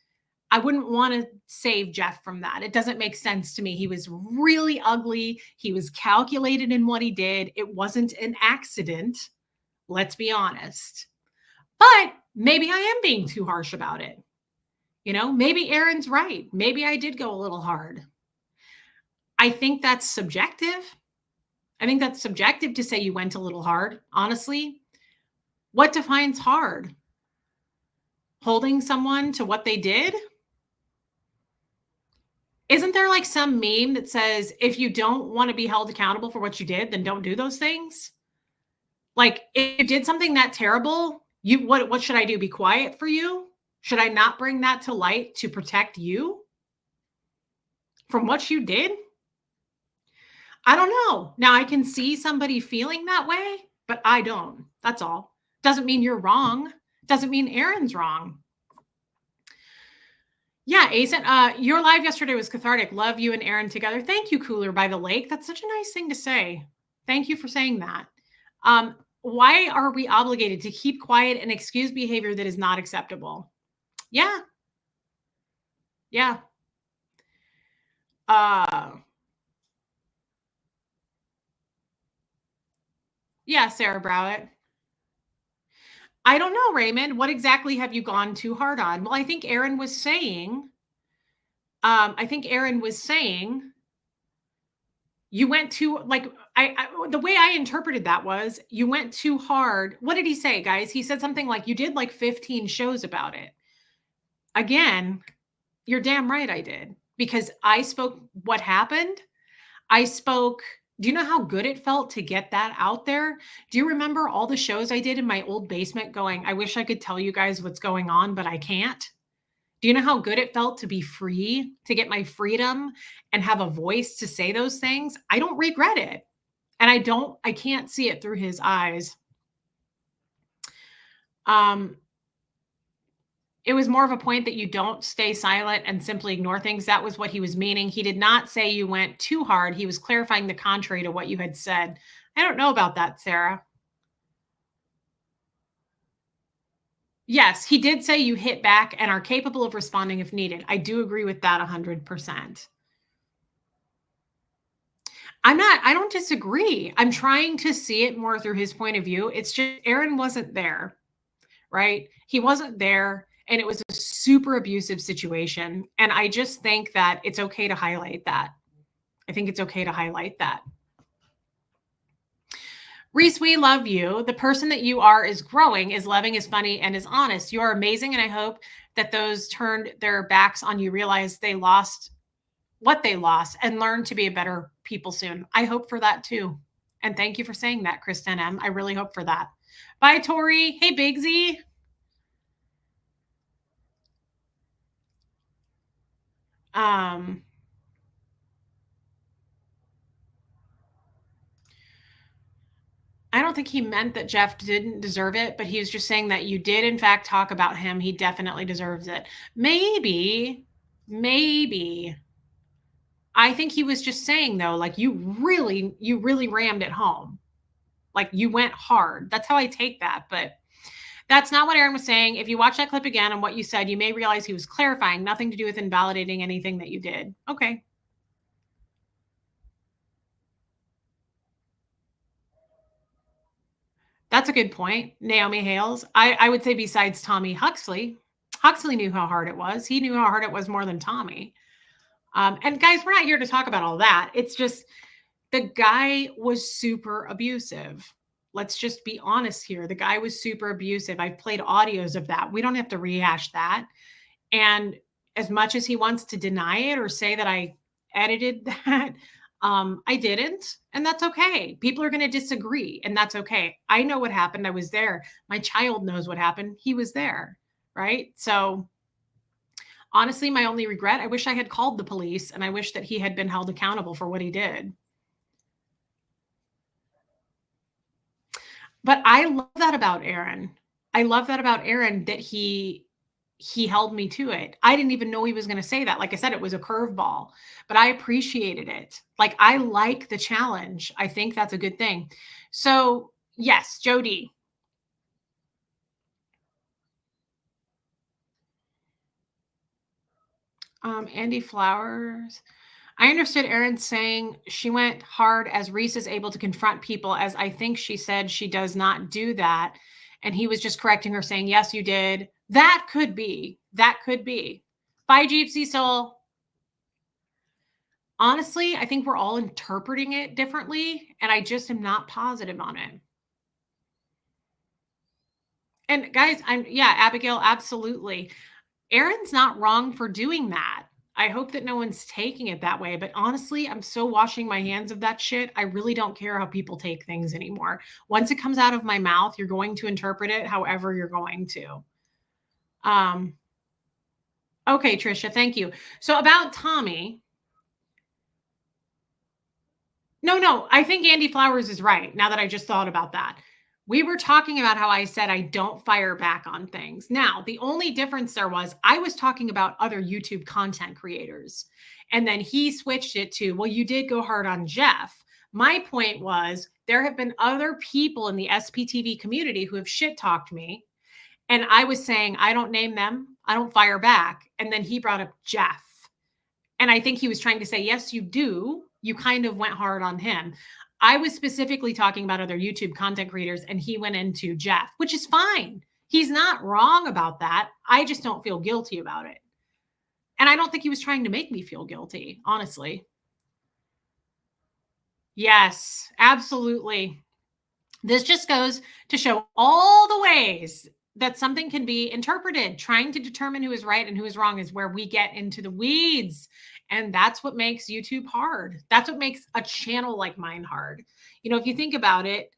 I wouldn't want to save Jeff from that. It doesn't make sense to me. He was really ugly. He was calculated in what he did. It wasn't an accident. Let's be honest. But maybe I am being too harsh about it. You know, maybe Aaron's right. Maybe I did go a little hard. I think that's subjective. I think that's subjective to say you went a little hard. Honestly, what defines hard? Holding someone to what they did? Isn't there like some meme that says, if you don't want to be held accountable for what you did, then don't do those things? Like, if you did something that terrible, what should I do? Be quiet for you? Should I not bring that to light to protect you from what you did? I don't know. Now, I can see somebody feeling that way, but I don't. That's all. Doesn't mean you're wrong. Doesn't mean Aaron's wrong. Yeah, Asen, your live yesterday was cathartic. Love you and Aaron together. Thank you, Cooler by the Lake. That's such a nice thing to say. Thank you for saying that. Why are we obligated to keep quiet and excuse behavior that is not acceptable? Yeah. Yeah. Yeah, Sarah Browett. I don't know, Raymond. What exactly have you gone too hard on? Well, I think Aaron was saying, you went too, like, the way I interpreted that was you went too hard. What did he say, guys? He said something like, you did like 15 shows about it. Again, you're damn right I did, because I spoke what happened. I spoke. Do you know how good it felt to get that out there? Do you remember all the shows I did in my old basement going, I wish I could tell you guys what's going on, but I can't? Do you know how good it felt to be free, to get my freedom and have a voice to say those things? I don't regret it. And I can't see it through his eyes. It was more of a point that you don't stay silent and simply ignore things. That was what he was meaning. He did not say you went too hard. He was clarifying the contrary to what you had said. I don't know about that, Sarah. Yes, he did say you hit back and are capable of responding if needed. I do agree with that 100%. I don't disagree. I'm trying to see it more through his point of view. It's just Aaron wasn't there, right? He wasn't there and it was a super abusive situation. And I just think that it's okay to highlight that. I think it's okay to highlight that. Reese, we love you. The person that you are is growing, is loving, is funny, and is honest. You are amazing. And I hope that those turned their backs on you realize they lost what they lost and learn to be a better people soon. I hope for that too. And thank you for saying that, Kristen M. I really hope for that. Bye, Tori. Hey, Bigsy. Um, I don't think he meant that Jeff didn't deserve it, but he was just saying that you did, in fact, talk about him. He definitely deserves it. Maybe. I think he was just saying though, like you really rammed it home. Like you went hard. That's how I take that. But that's not what Aaron was saying. If you watch that clip again and what you said, you may realize he was clarifying, nothing to do with invalidating anything that you did. Okay. That's a good point. Naomi Hales. I would say besides Tommy Huxley, Huxley knew how hard it was. He knew how hard it was more than Tommy. And guys, we're not here to talk about all that. It's just the guy was super abusive. Let's just be honest here. The guy was super abusive. I've played audios of that. We don't have to rehash that. And as much as he wants to deny it or say that I edited that, I didn't. And that's okay. People are going to disagree, and that's okay. I know what happened. I was there. My child knows what happened. He was there. Right. So, honestly, my only regret, I wish I had called the police and I wish that he had been held accountable for what he did. But I love that about Aaron. I love that about Aaron that he held me to it. I didn't even know he was going to say that. Like I said, it was a curveball, but I appreciated it. Like I like the challenge. I think that's a good thing. So, yes, Jody. Andy Flowers. I understood Erin saying she went hard as Reese is able to confront people, as I think she said she does not do that. And he was just correcting her, saying, yes, you did. That could be. That could be. Bye, Gypsy Soul. Honestly, I think we're all interpreting it differently, and I just am not positive on it. And guys, yeah, Abigail, absolutely. Aaron's not wrong for doing that. I hope that no one's taking it that way. But honestly, I'm so washing my hands of that shit. I really don't care how people take things anymore. Once it comes out of my mouth, you're going to interpret it however you're going to. Okay, Trisha, thank you. So about Tommy. No, I think Andy Flowers is right. Now that I just thought about that. We were talking about how I said I don't fire back on things. Now, the only difference there was I was talking about other YouTube content creators. And then he switched it to, well, you did go hard on Jeff. My point was there have been other people in the SPTV community who have shit talked me. And I was saying, I don't name them. I don't fire back. And then he brought up Jeff. And I think he was trying to say, yes, you do. You kind of went hard on him. I was specifically talking about other YouTube content creators, and he went into Jeff, which is fine. He's not wrong about that. I just don't feel guilty about it. And I don't think he was trying to make me feel guilty, honestly. Yes, absolutely. This just goes to show all the ways that something can be interpreted. Trying to determine who is right and who is wrong is where we get into the weeds. And that's what makes YouTube hard. That's what makes a channel like mine hard. You know, if you think about it,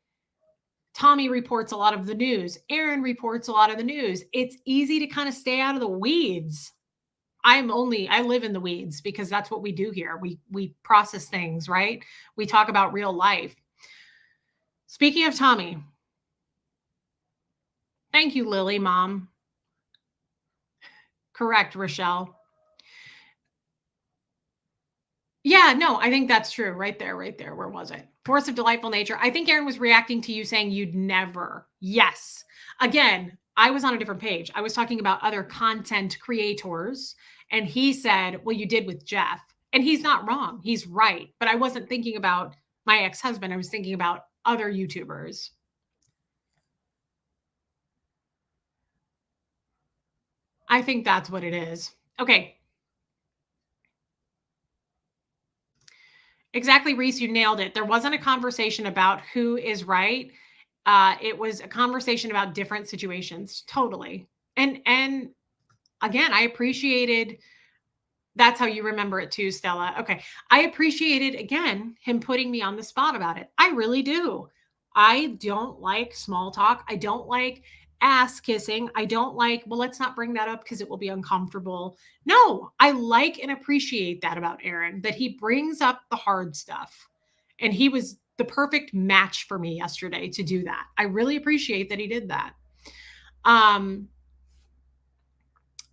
Tommy reports a lot of the news. Aaron reports a lot of the news. It's easy to kind of stay out of the weeds. I live in the weeds because that's what we do here. We process things, right? We talk about real life. Speaking of Tommy, thank you, Lily, Mom. Correct, Rochelle. Yeah, no, I think that's true. Right there. Where was it? Force of delightful nature. I think Aaron was reacting to you saying you'd never. Yes. Again, I was on a different page. I was talking about other content creators. And he said, well, you did with Jeff. And he's not wrong. He's right. But I wasn't thinking about my ex husband. I was thinking about other YouTubers. I think that's what it is. Okay. Exactly, Reese, you nailed it. There wasn't a conversation about who is right. It was a conversation about different situations. Totally. And again, I appreciated that's how you remember it too, Stella. Okay. I appreciated again him putting me on the spot about it. I really do. I don't like small talk. I don't like ass kissing. I don't like, well, let's not bring that up because it will be uncomfortable. No, I like and appreciate that about Aaron, that he brings up the hard stuff. And he was the perfect match for me yesterday to do that. I really appreciate that he did that. Um,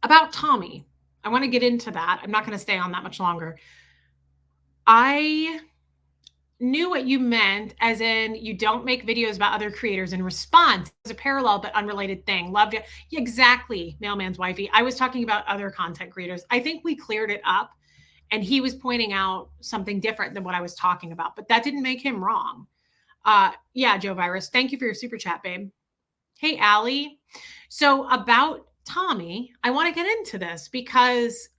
about Tommy, I want to get into that. I'm not going to stay on that much longer. I knew what you meant, as in you don't make videos about other creators in response. It's a parallel but unrelated thing. Loved it. Yeah, exactly, mailman's wifey. I was talking about other content creators. I think we cleared it up, and he was pointing out something different than what I was talking about, but that didn't make him wrong. Yeah, Joe Virus, thank you for your super chat, babe. Hey, Allie. So about Tommy, I want to get into this because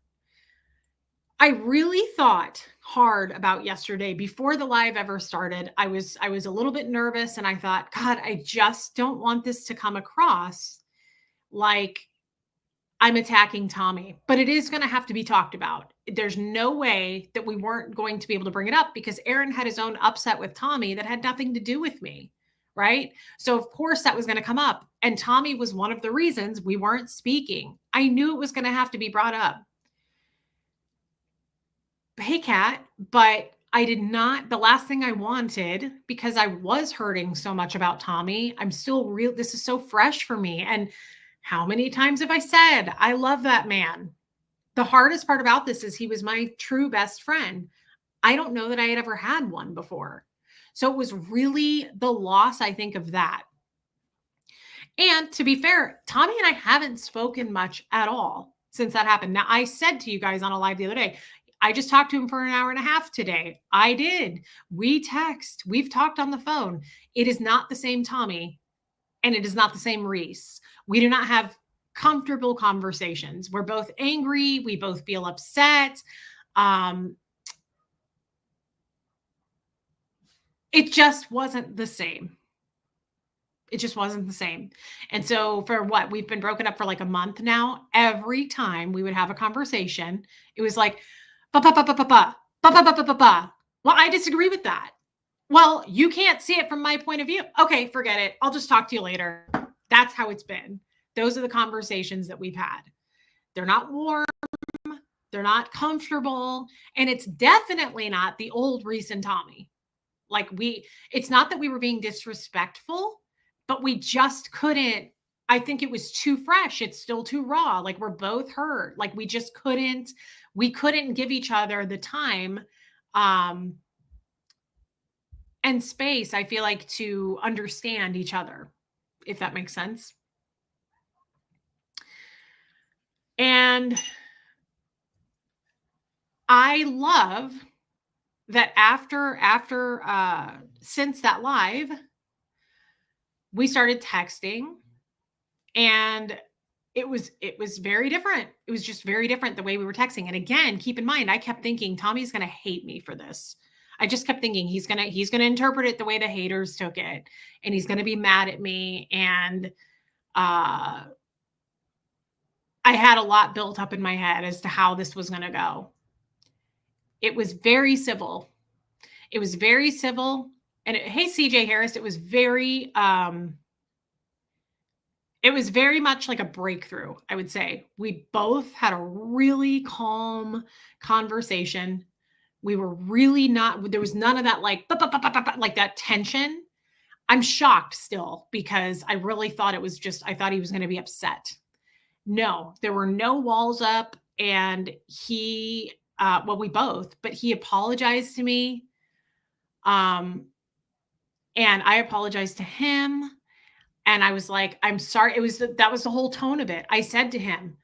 I really thought hard about yesterday before the live ever started. I was a little bit nervous and I thought, God, I just don't want this to come across like I'm attacking Tommy, but it is going to have to be talked about. There's no way that we weren't going to be able to bring it up because Aaron had his own upset with Tommy that had nothing to do with me. Right. So, of course, that was going to come up. And Tommy was one of the reasons we weren't speaking. I knew it was going to have to be brought up. Hey, Kat, but I did not. The last thing I wanted, because I was hurting so much about Tommy, I'm still real. This is so fresh for me. And how many times have I said, I love that man? The hardest part about this is he was my true best friend. I don't know that I had ever had one before. So it was really the loss, I think, of that. And to be fair, Tommy and I haven't spoken much at all since that happened. Now, I said to you guys on a live the other day, I just talked to him for an hour and a half today. I did. We text, we've talked on the phone. It is not the same Tommy, and it is not the same Reese. We do not have comfortable conversations. We're both angry. We both feel upset. It just wasn't the same. It just wasn't the same. And so for what, we've been broken up for like a month now. Every time we would have a conversation, it was like, ba ba ba ba ba ba ba ba ba ba ba ba. Well, I disagree with that. Well, you can't see it from my point of view. Okay, forget it. I'll just talk to you later. That's how it's been. Those are the conversations that we've had. They're not warm. They're not comfortable. And it's definitely not the old Reese and Tommy. Like it's not that we were being disrespectful, but we just couldn't. I think it was too fresh. It's still too raw. Like we're both hurt. Like we couldn't give each other the time and space, I feel like, to understand each other, if that makes sense. And I love that after since that live, we started texting, and it was very different. It was just very different the way we were texting. And again, keep in mind, I kept thinking Tommy's going to hate me for this. I just kept thinking he's going to interpret it the way the haters took it, and he's going to be mad at me. And I had a lot built up in my head as to how this was going to go. It was very civil. It was very civil. And hey, CJ Harris, it was very much like a breakthrough, I would say. We both had a really calm conversation. We were really not, there was none of that like that tension. I'm shocked still because I really thought I thought he was going to be upset. No, there were no walls up, and he, we both, but he apologized to me. And I apologized to him. And I was like, "I'm sorry." That was the whole tone of it. I said to him,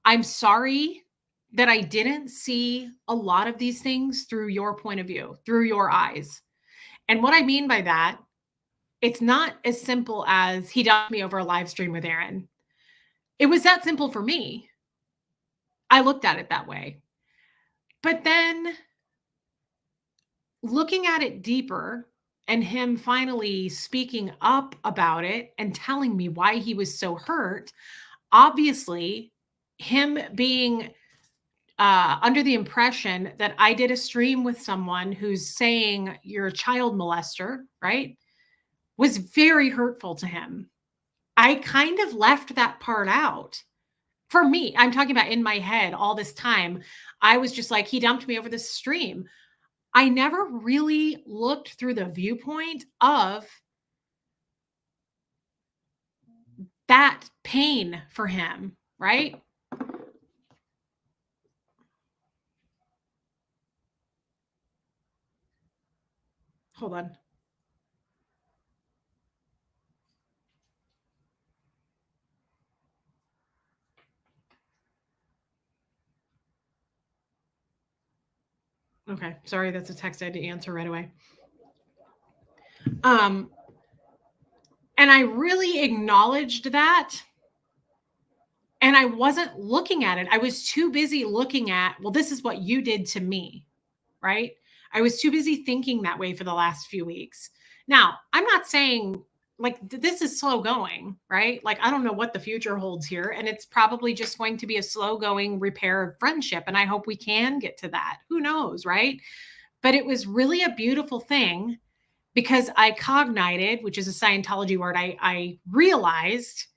"I'm sorry that I didn't see a lot of these things through your point of view, through your eyes." And what I mean by that, it's not as simple as he dumped me over a live stream with Aaron. It was that simple for me. I looked at it that way. But then looking at it deeper and him finally speaking up about it and telling me why he was so hurt, obviously, him being under the impression that I did a stream with someone who's saying you're a child molester, right? Was very hurtful to him. I kind of left that part out. For me, I'm talking about in my head all this time. I was just like, he dumped me over this stream. I never really looked through the viewpoint of that pain for him, right? Hold on. Okay. Sorry, that's a text I had to answer right away. Um, and I really acknowledged that. And I wasn't looking at it. I was too busy looking at, well, this is what you did to me, right? I was too busy thinking that way for the last few weeks. Now, I'm not saying like this is slow going, right? Like I don't know what the future holds here, and it's probably just going to be a slow going repair of friendship, and I hope we can get to that. Who knows, right? But it was really a beautiful thing because I cognited, which is a Scientology word, I realized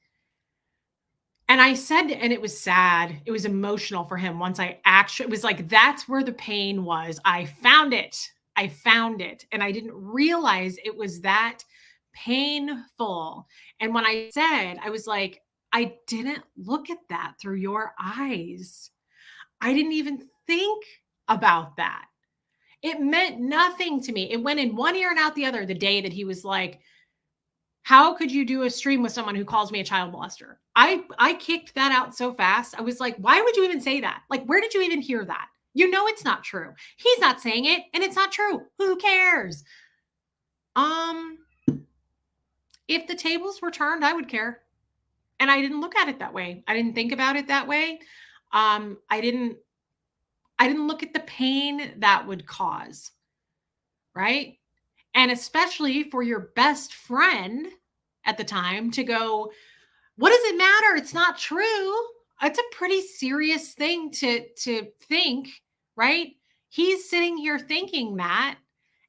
and I said, and it was sad. It was emotional for him once I actually, it was like, that's where the pain was. I found it. I found it. And I didn't realize it was that painful. And when I said, I was like, I didn't look at that through your eyes. I didn't even think about that. It meant nothing to me. It went in one ear and out the other the day that he was like, how could you do a stream with someone who calls me a child molester? I kicked that out so fast. I was like, why would you even say that? Like, where did you even hear that? You know it's not true. He's not saying it and it's not true. Who cares? Um if the tables were turned, I would care. And I didn't look at it that way. I didn't think about it that way. I didn't look at the pain that would cause, right? And especially for your best friend at the time to go, what does it matter? It's not true. It's a pretty serious thing to think, right? He's sitting here thinking that,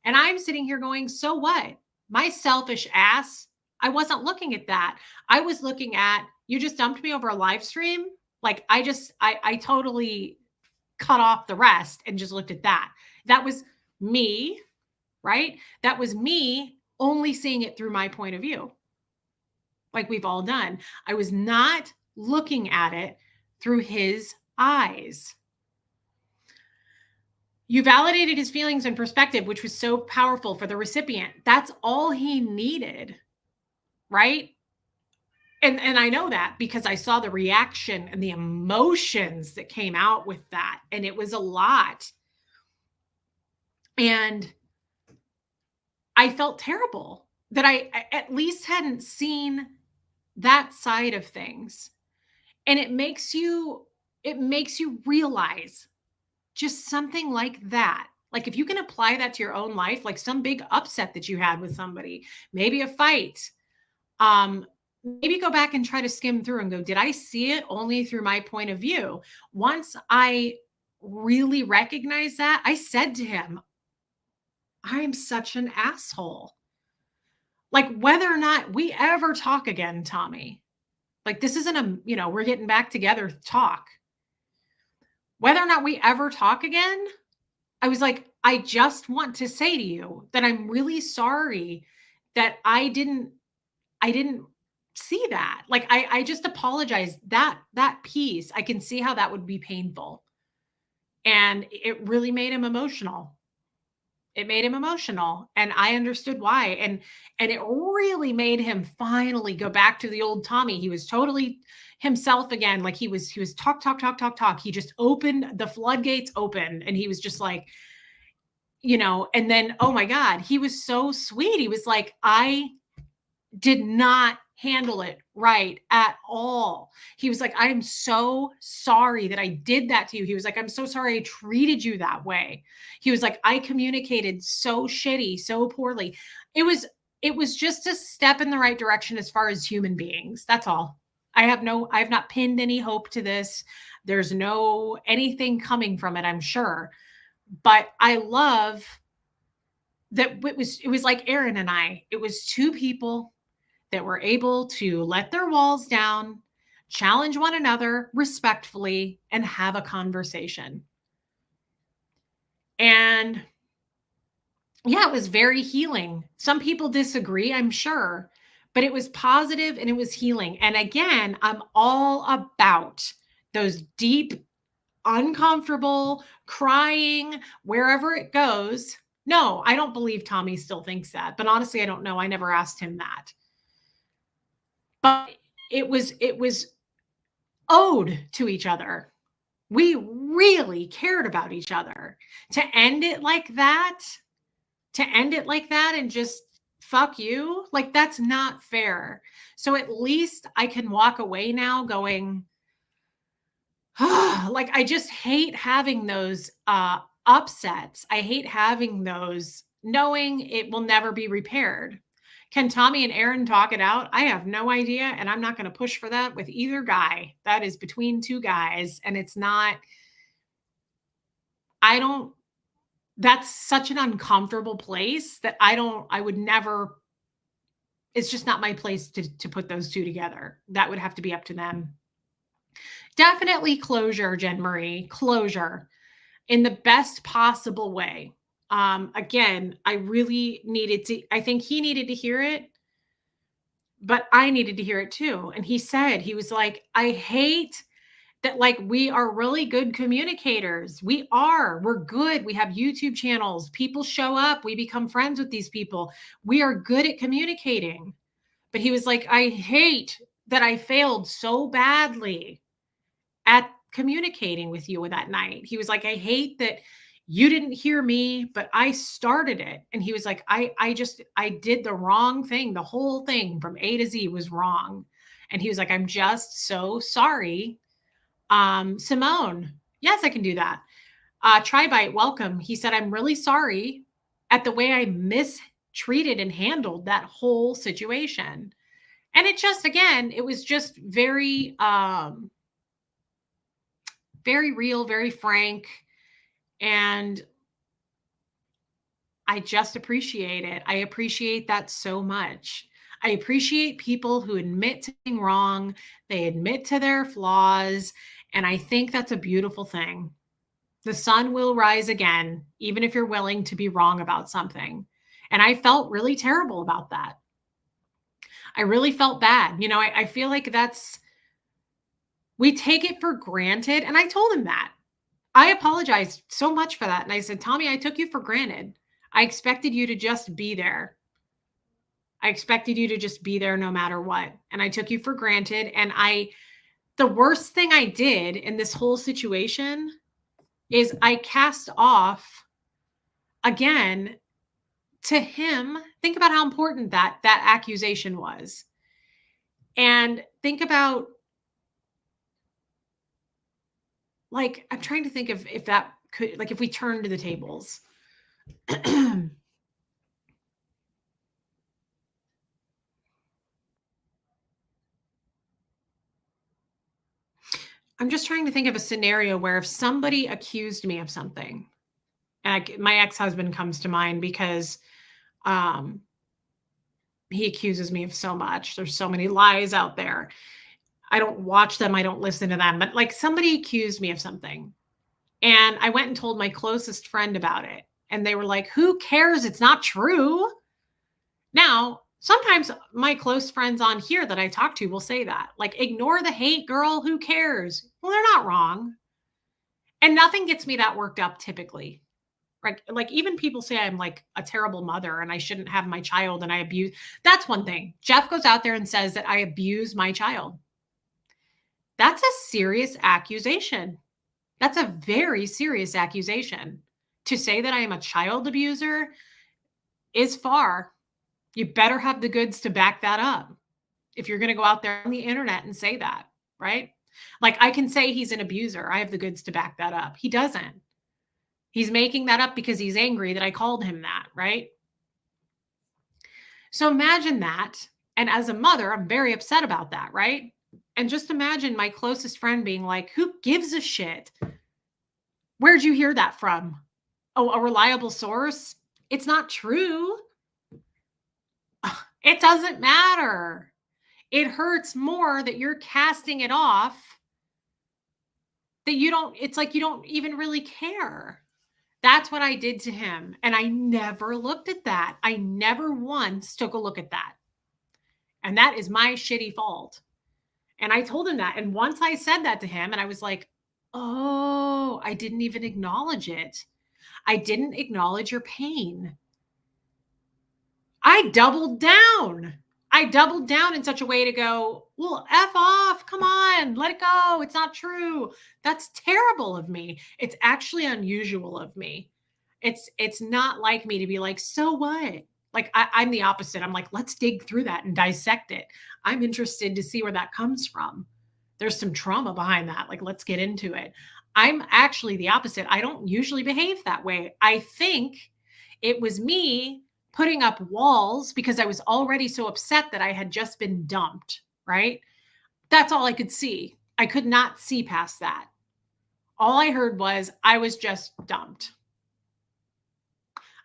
and I'm sitting here going, so what? My selfish ass, I wasn't looking at that. I was looking at, you just dumped me over a live stream. Like I totally cut off the rest and just looked at that. That was me, right? That was me only seeing it through my point of view, like we've all done. I was not looking at it through his eyes. You validated his feelings and perspective, which was so powerful for the recipient. That's all he needed, right? And I know that because I saw the reaction and the emotions that came out with that, and it was a lot. And I felt terrible that I at least hadn't seen that side of things. And it makes you realize just something like that. Like if you can apply that to your own life, like some big upset that you had with somebody, maybe a fight, maybe go back and try to skim through and go, did I see it only through my point of view? Once I really recognized that, I said to him, I'm such an asshole. Like whether or not we ever talk again, Tommy, like this isn't we're getting back together talk. Whether or not we ever talk again, I was like, I just want to say to you that I'm really sorry that I didn't see that. Like I just apologize. That piece, I can see how that would be painful. And it really made him emotional. It made him emotional, and I understood why, and it really made him finally go back to the old Tommy. He was totally himself again, like, he was talk, talk, talk, talk, talk. He just opened the floodgates open, and he was just like, and then, oh my God, he was so sweet. He was like, "I did not handle it right at all." He was like, "I am so sorry that I did that to you." He was like, "I'm so sorry I treated you that way." He was like, "I communicated so shitty, so poorly." It was just a step in the right direction as far as human beings. That's all. I have not pinned any hope to this. There's no anything coming from it, I'm sure. But I love that it was like Aaron and I. It was two people that were able to let their walls down, challenge one another respectfully, and have a conversation. And yeah, it was very healing. Some people disagree, I'm sure, but it was positive and it was healing. And again, I'm all about those deep, uncomfortable, crying, wherever it goes. No, I don't believe Tommy still thinks that, but honestly, I don't know. I never asked him that. But it was owed to each other. We really cared about each other. To end it like that, to end it like that and just fuck you, like, that's not fair. So at least I can walk away now going, like, I just hate having those upsets. I hate having those knowing it will never be repaired. Can Tommy and Aaron talk it out? I have no idea. And I'm not going to push for that with either guy. That is between two guys. And it's not, I don't, that's such an uncomfortable place that I would never, it's just not my place to put those two together. That would have to be up to them. Definitely closure, Jen Marie, closure in the best possible way. Again, I really needed to, I think he needed to hear it, but I needed to hear it too. And he said, he was like, "I hate that, like, we are really good communicators. We're good. We have YouTube channels. People show up. We become friends with these people. We are good at communicating." But he was like, "I hate that I failed so badly at communicating with you that night." He was like, "I hate that you didn't hear me, but I started it." And he was like, I did the wrong thing. The whole thing from A to Z was wrong." And he was like, "I'm just so sorry." Simone, yes, I can do that. Tribite, welcome. He said, "I'm really sorry at the way I mistreated and handled that whole situation." And it just, again, it was just very real, very frank. And I just appreciate it. I appreciate that so much. I appreciate people who admit to being wrong, they admit to their flaws. And I think that's a beautiful thing. The sun will rise again, even if you're willing to be wrong about something. And I felt really terrible about that. I really felt bad. I feel like we take it for granted. And I told him that. I apologized so much for that. And I said, "Tommy, I took you for granted. I expected you to just be there. I expected you to just be there no matter what. And I took you for granted. And the worst thing I did in this whole situation is I cast off again to him. Think about how important that accusation was. And think about, like, I'm trying to think of if that could, like, if we turn to the tables." I'm just trying to think of a scenario where if somebody accused me of something, and my ex-husband comes to mind because um, he accuses me of so much. There's so many lies out there. I don't watch them. I don't listen to them. But, like, somebody accused me of something, and I went and told my closest friend about it. And they were like, "Who cares? It's not true." Now, sometimes my close friends on here that I talk to will say that, like, "Ignore the hate, girl. Who cares?" Well, they're not wrong. And nothing gets me that worked up typically. Like even people say I'm like a terrible mother and I shouldn't have my child and I abuse. That's one thing. Jeff goes out there and says that I abuse my child. That's a serious accusation. That's a very serious accusation. To say that I am a child abuser is far. You better have the goods to back that up if you're going to go out there on the internet and say that, right? Like I can say he's an abuser. I have the goods to back that up. He doesn't. He's making that up because he's angry that I called him that, right? So imagine that. And as a mother, I'm very upset about that, right? And just imagine my closest friend being like, who gives a shit? Where'd you hear that from? Oh, a reliable source? It's not true. It doesn't matter. It hurts more that you're casting it off, that you don't, it's like you don't even really care. That's what I did to him. And I never looked at that. I never once took a look at that. And that is my shitty fault. And I told him that. And once I said that to him, and I was like, oh, I didn't even acknowledge it. I didn't acknowledge your pain. I doubled down. I doubled down in such a way to go, well, F off. Come on, let it go. It's not true. That's terrible of me. It's actually unusual of me. It's not like me to be like, so what? Like I'm the opposite. I'm like, let's dig through that and dissect it. I'm interested to see where that comes from. There's some trauma behind that. Like, let's get into it. I'm actually the opposite. I don't usually behave that way. I think it was me putting up walls because I was already so upset that I had just been dumped, right? That's all I could see. I could not see past that. All I heard was I was just dumped.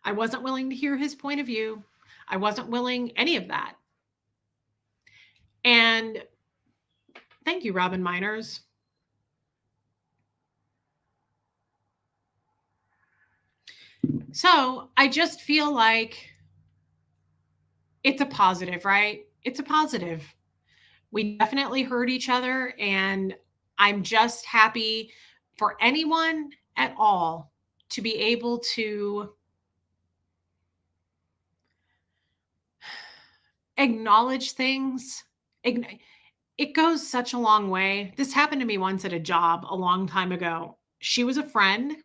I wasn't willing to hear his point of view. I wasn't willing any of that. And thank you, Robin Miners. So I just feel like it's a positive, right? It's a positive. We definitely heard each other, and I'm just happy for anyone at all to be able to acknowledge things. It goes such a long way. This happened to me once at a job a long time ago. She was a friend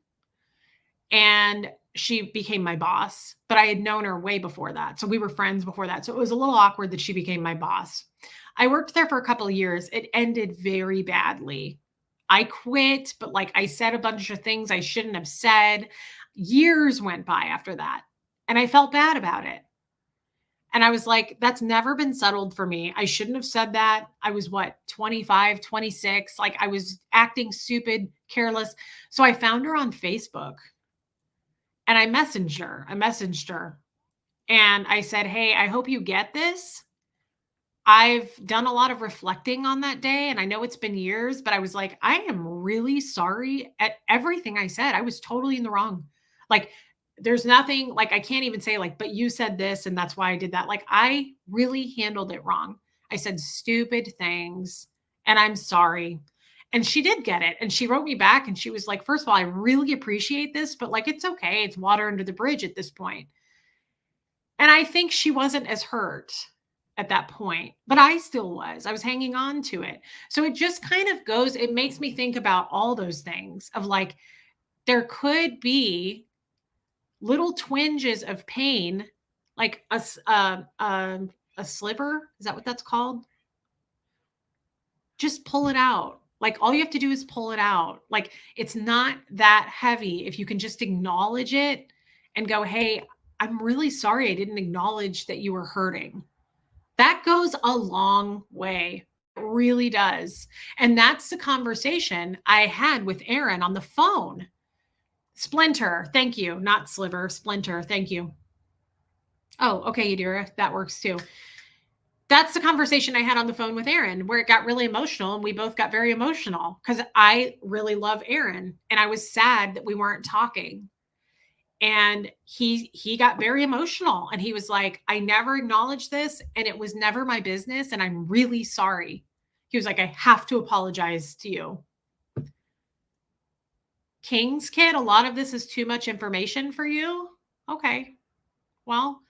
and she became my boss, but I had known her way before that. So we were friends before that. So it was a little awkward that she became my boss. I worked there for a couple of years. It ended very badly. I quit, but like I said a bunch of things I shouldn't have said. Years went by after that, and I felt bad about it. And I was like, that's never been settled for me. I shouldn't have said that. I was what, 25, 26. Like I was acting stupid, careless. So I found her on Facebook and I messaged her and I said, hey, I hope you get this. I've done a lot of reflecting on that day and I know it's been years, but I was like, I am really sorry at everything I said. I was totally in the wrong. Like, there's nothing like I can't even say like, but you said this and that's why I did that. Like, I really handled it wrong. I said stupid things and I'm sorry. And she did get it. And she wrote me back and she was like, first of all, I really appreciate this, but like, it's okay. It's water under the bridge at this point. And I think she wasn't as hurt at that point, but I still was. I was hanging on to it. So it just kind of goes, it makes me think about all those things of like, there could be little twinges of pain, like a sliver. Is that what that's called? Just pull it out. Like all you have to do is pull it out. Like it's not that heavy. If you can just acknowledge it and go, hey, I'm really sorry I didn't acknowledge that you were hurting. That goes a long way. It really does. And that's the conversation I had with Aaron on the phone. Splinter, thank you. Not sliver, splinter, thank you. Oh, okay, Yadira, that works too. That's the conversation I had on the phone with Aaron where it got really emotional and we both got very emotional because I really love Aaron and I was sad that we weren't talking. And he got very emotional and he was like, I never acknowledged this and it was never my business and I'm really sorry. He was like, I have to apologize to you. King's Kid, a lot of this is too much information for you. Okay. Well,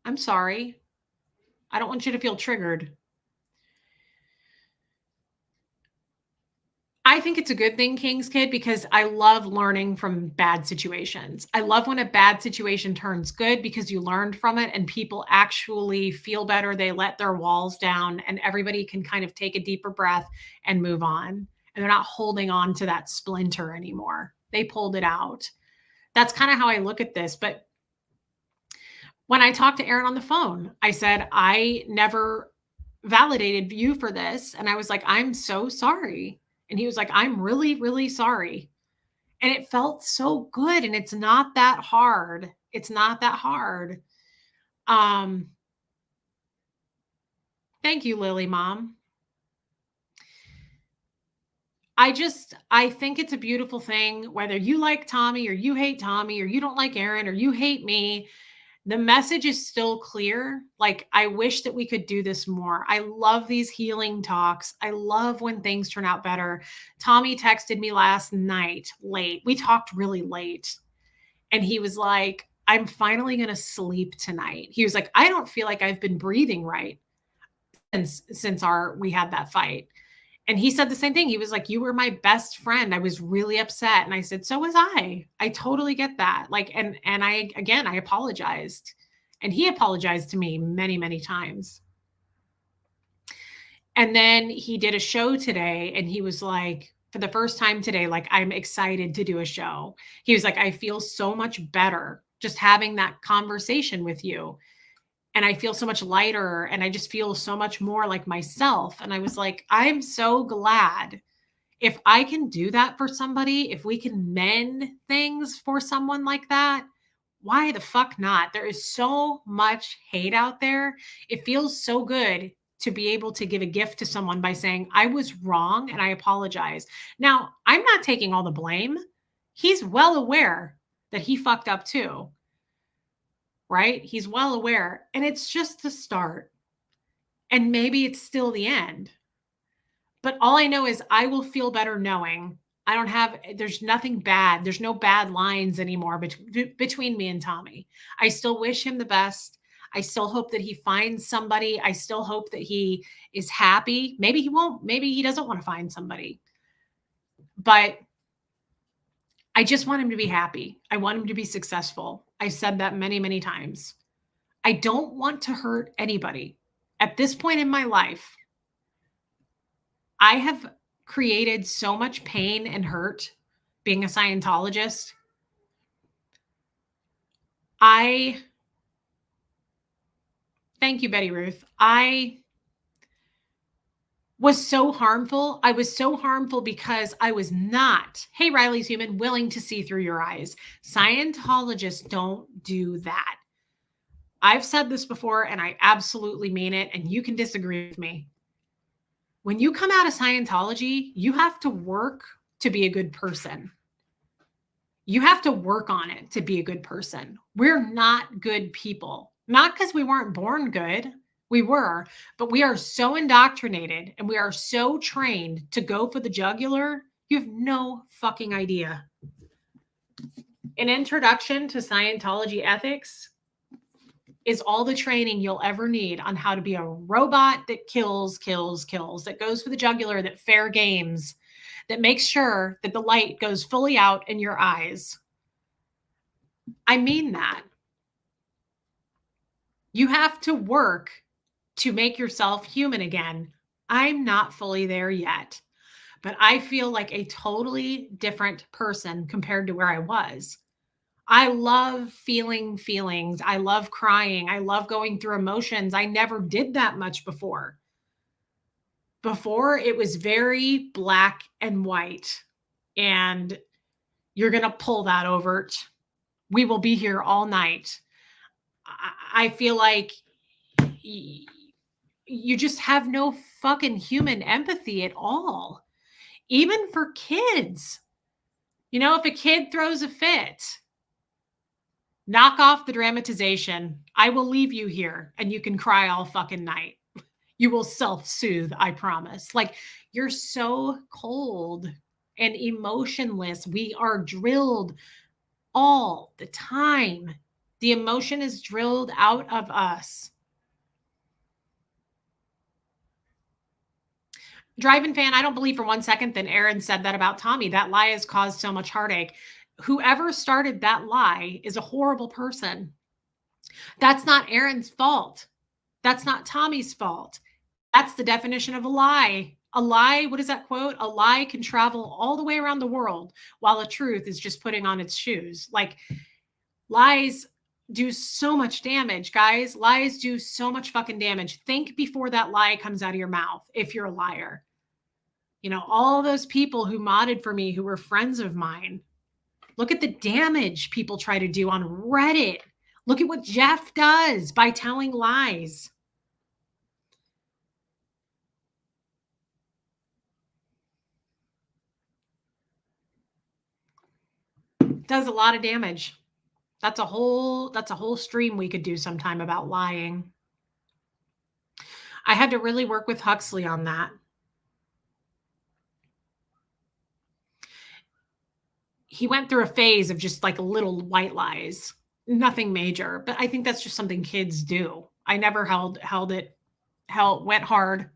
I'm sorry. I don't want you to feel triggered. I think it's a good thing, King's Kid, because I love learning from bad situations. I love when a bad situation turns good because you learned from it and people actually feel better. They let their walls down and everybody can kind of take a deeper breath and move on. And they're not holding on to that splinter anymore. They pulled it out. That's kind of how I look at this. But when I talked to Aaron on the phone, I said, I never validated you for this. And I was like, I'm so sorry. And he was like, I'm really, really sorry. And it felt so good. And it's not that hard. It's not that hard. Um, Thank you, Lily Mom. I think it's a beautiful thing, whether you like Tommy or you hate Tommy or you don't like Aaron or you hate me. The message is still clear. Like, I wish that we could do this more. I love these healing talks. I love when things turn out better. Tommy texted me last night late. We talked really late. And he was like, I'm finally going to sleep tonight. He was like, I don't feel like I've been breathing right since we had that fight. And he said the same thing. He was like, you were my best friend. I was really upset. And I said, so was I. I totally get that. Like, and I apologized. And he apologized to me many, many times. And then he did a show today and he was like, for the first time today, like, I'm excited to do a show. He was like, I feel so much better just having that conversation with you. And I feel so much lighter and I just feel so much more like myself. And I was like, I'm so glad if I can do that for somebody, if we can mend things for someone like that, why the fuck not? There is so much hate out there. It feels so good to be able to give a gift to someone by saying, I was wrong and I apologize. Now, I'm not taking all the blame. He's well aware that he fucked up too, right? He's well aware. And it's just the start. And maybe it's still the end. But all I know is I will feel better knowing there's nothing bad. There's no bad lines anymore between me and Tommy. I still wish him the best. I still hope that he finds somebody. I still hope that he is happy. Maybe he won't. Maybe he doesn't want to find somebody. But I just want him to be happy. I want him to be successful. I said that many, many times. I don't want to hurt anybody. At this point in my life, I have created so much pain and hurt being a Scientologist. Thank you, Betty Ruth. I was so harmful. I was so harmful because I was not, hey, Riley's human, willing to see through your eyes. Scientologists don't do that. I've said this before and I absolutely mean it. And you can disagree with me. When you come out of Scientology, you have to work to be a good person. You have to work on it to be a good person. We're not good people, not because we weren't born good. We were, but we are so indoctrinated and we are so trained to go for the jugular. You have no fucking idea. An introduction to Scientology ethics is all the training you'll ever need on how to be a robot that kills, that goes for the jugular, that fair games, that makes sure that the light goes fully out in your eyes. I mean that. You have to work to make yourself human again. I'm not fully there yet, but I feel like a totally different person compared to where I was. I love feeling feelings. I love crying. I love going through emotions. I never did that much before. Before, it was very black and white. And you're going to pull that overt. We will be here all night. I feel like you just have no fucking human empathy at all. Even for kids. You know, if a kid throws a fit, knock off the dramatization. I will leave you here and you can cry all fucking night. You will self-soothe, I promise. Like, you're so cold and emotionless. We are drilled all the time. The emotion is drilled out of us. Driving fan, I don't believe for 1 second that Aaron said that about Tommy. That lie has caused so much heartache. Whoever started that lie is a horrible person. That's not Aaron's fault. That's not Tommy's fault. That's the definition of a lie. A lie, what is that quote? A lie can travel all the way around the world while a truth is just putting on its shoes. Like, lies do so much damage, guys. Lies do so much fucking damage. Think before that lie comes out of your mouth if you're a liar. You know, all those people who modded for me who were friends of mine. Look at the damage people try to do on Reddit. Look at what Jeff does by telling lies. Does a lot of damage. That's a whole stream we could do sometime about lying. I had to really work with Huxley on that. He went through a phase of just like little white lies, nothing major, but I think that's just something kids do. I never went hard.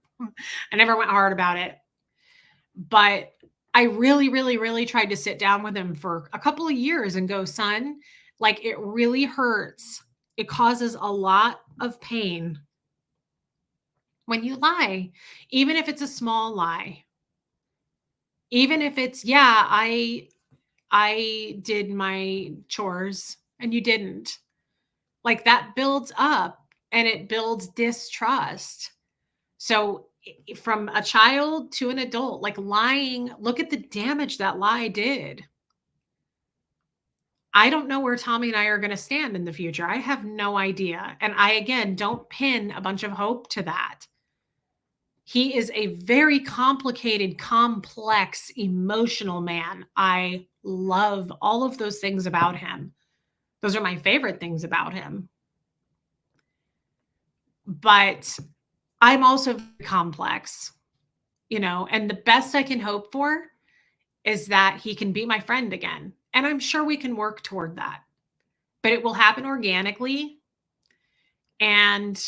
I never went hard about it. But I really, really, really tried to sit down with him for a couple of years and go, son, like, it really hurts. It causes a lot of pain when you lie, even if it's a small lie. Even if it's, yeah, I did my chores and you didn't. Like, that builds up and it builds distrust. So from a child to an adult, like, lying, look at the damage that lie did. I don't know where Tommy and I are going to stand in the future. I have no idea. And I, again, don't pin a bunch of hope to that. He is a very complicated, complex, emotional man. I love all of those things about him. Those are my favorite things about him. But I'm also very complex, you know, and the best I can hope for is that he can be my friend again. And I'm sure we can work toward that, but it will happen organically and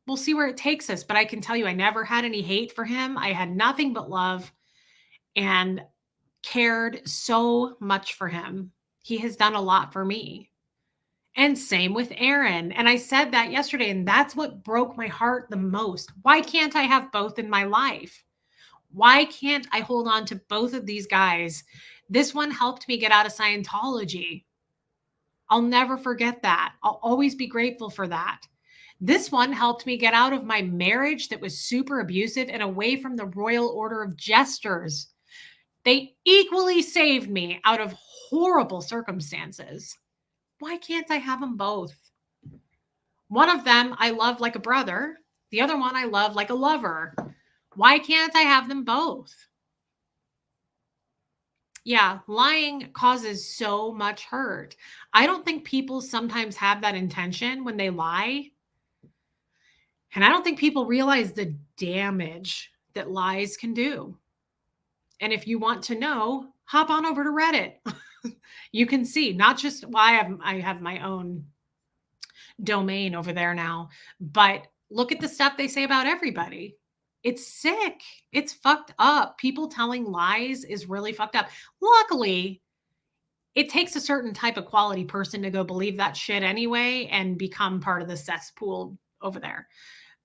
we'll see where it takes us. But I can tell you, I never had any hate for him. I had nothing but love and cared so much for him. He has done a lot for me. And same with Aaron. And I said that yesterday, and that's what broke my heart the most. Why can't I have both in my life? Why can't I hold on to both of these guys? This one helped me get out of Scientology. I'll never forget that. I'll always be grateful for that. This one helped me get out of my marriage that was super abusive and away from the Royal Order of Jesters. They equally saved me out of horrible circumstances. Why can't I have them both? One of them I love like a brother. The other one I love like a lover. Why can't I have them both? Yeah, lying causes so much hurt. I don't think people sometimes have that intention when they lie. And I don't think people realize the damage that lies can do. And if you want to know, hop on over to Reddit. You can see not just why I have my own domain over there now, but look at the stuff they say about everybody. It's sick. It's fucked up. People telling lies is really fucked up. Luckily, it takes a certain type of quality person to go believe that shit anyway and become part of the cesspool over there.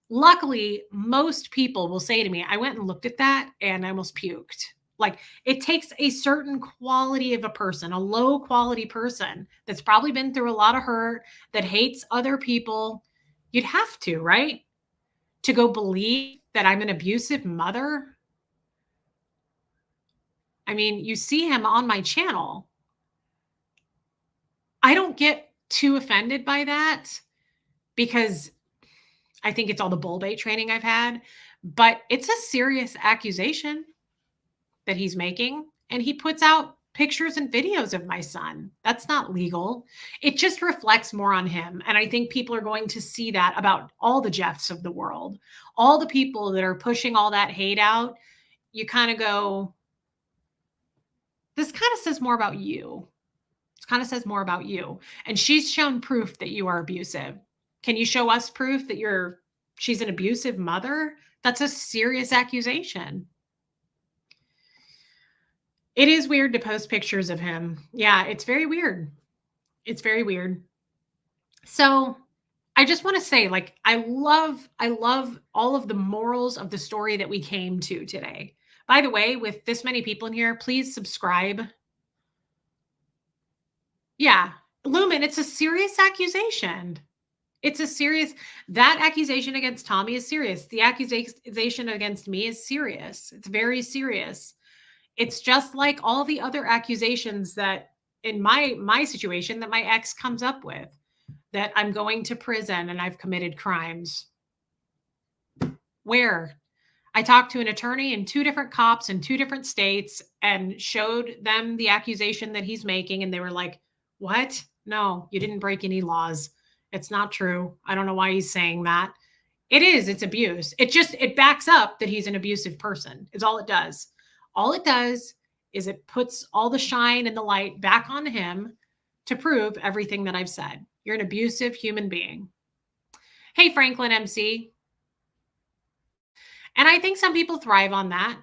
Luckily, most people will say to me, I went and looked at that and I almost puked. Like, it takes a certain quality of a person, a low quality person that's probably been through a lot of hurt, that hates other people. You'd have to, right? To go believe that I'm an abusive mother. I mean, you see him on my channel. I don't get too offended by that because I think it's all the bull bait training I've had, but it's a serious accusation that he's making. And he puts out pictures and videos of my son. That's not legal. It just reflects more on him. And I think people are going to see that about all the Jeffs of the world, all the people that are pushing all that hate out. You kind of go, This kind of says more about you. It kind of says more about you. And she's shown proof that you are abusive. Can you show us proof that she's an abusive mother? That's a serious accusation. It is weird to post pictures of him. Yeah, it's very weird. It's very weird. So, I just want to say, like, I love all of the morals of the story that we came to today. By the way, with this many people in here, please subscribe. Yeah. Lumen, it's a serious accusation. It's a serious that accusation against Tommy is serious. The accusation against me is serious. It's very serious. It's just like all the other accusations that in my situation that my ex comes up with, that I'm going to prison and I've committed crimes. Where? I talked to an attorney and two different cops in two different states and showed them the accusation that he's making. And they were like, what? No, you didn't break any laws. It's not true. I don't know why he's saying that. It is, it's abuse. It backs up that he's an abusive person, is all it does. All it does is it puts all the shine and the light back on him to prove everything that I've said. You're an abusive human being. Hey, Franklin MC. And I think some people thrive on that.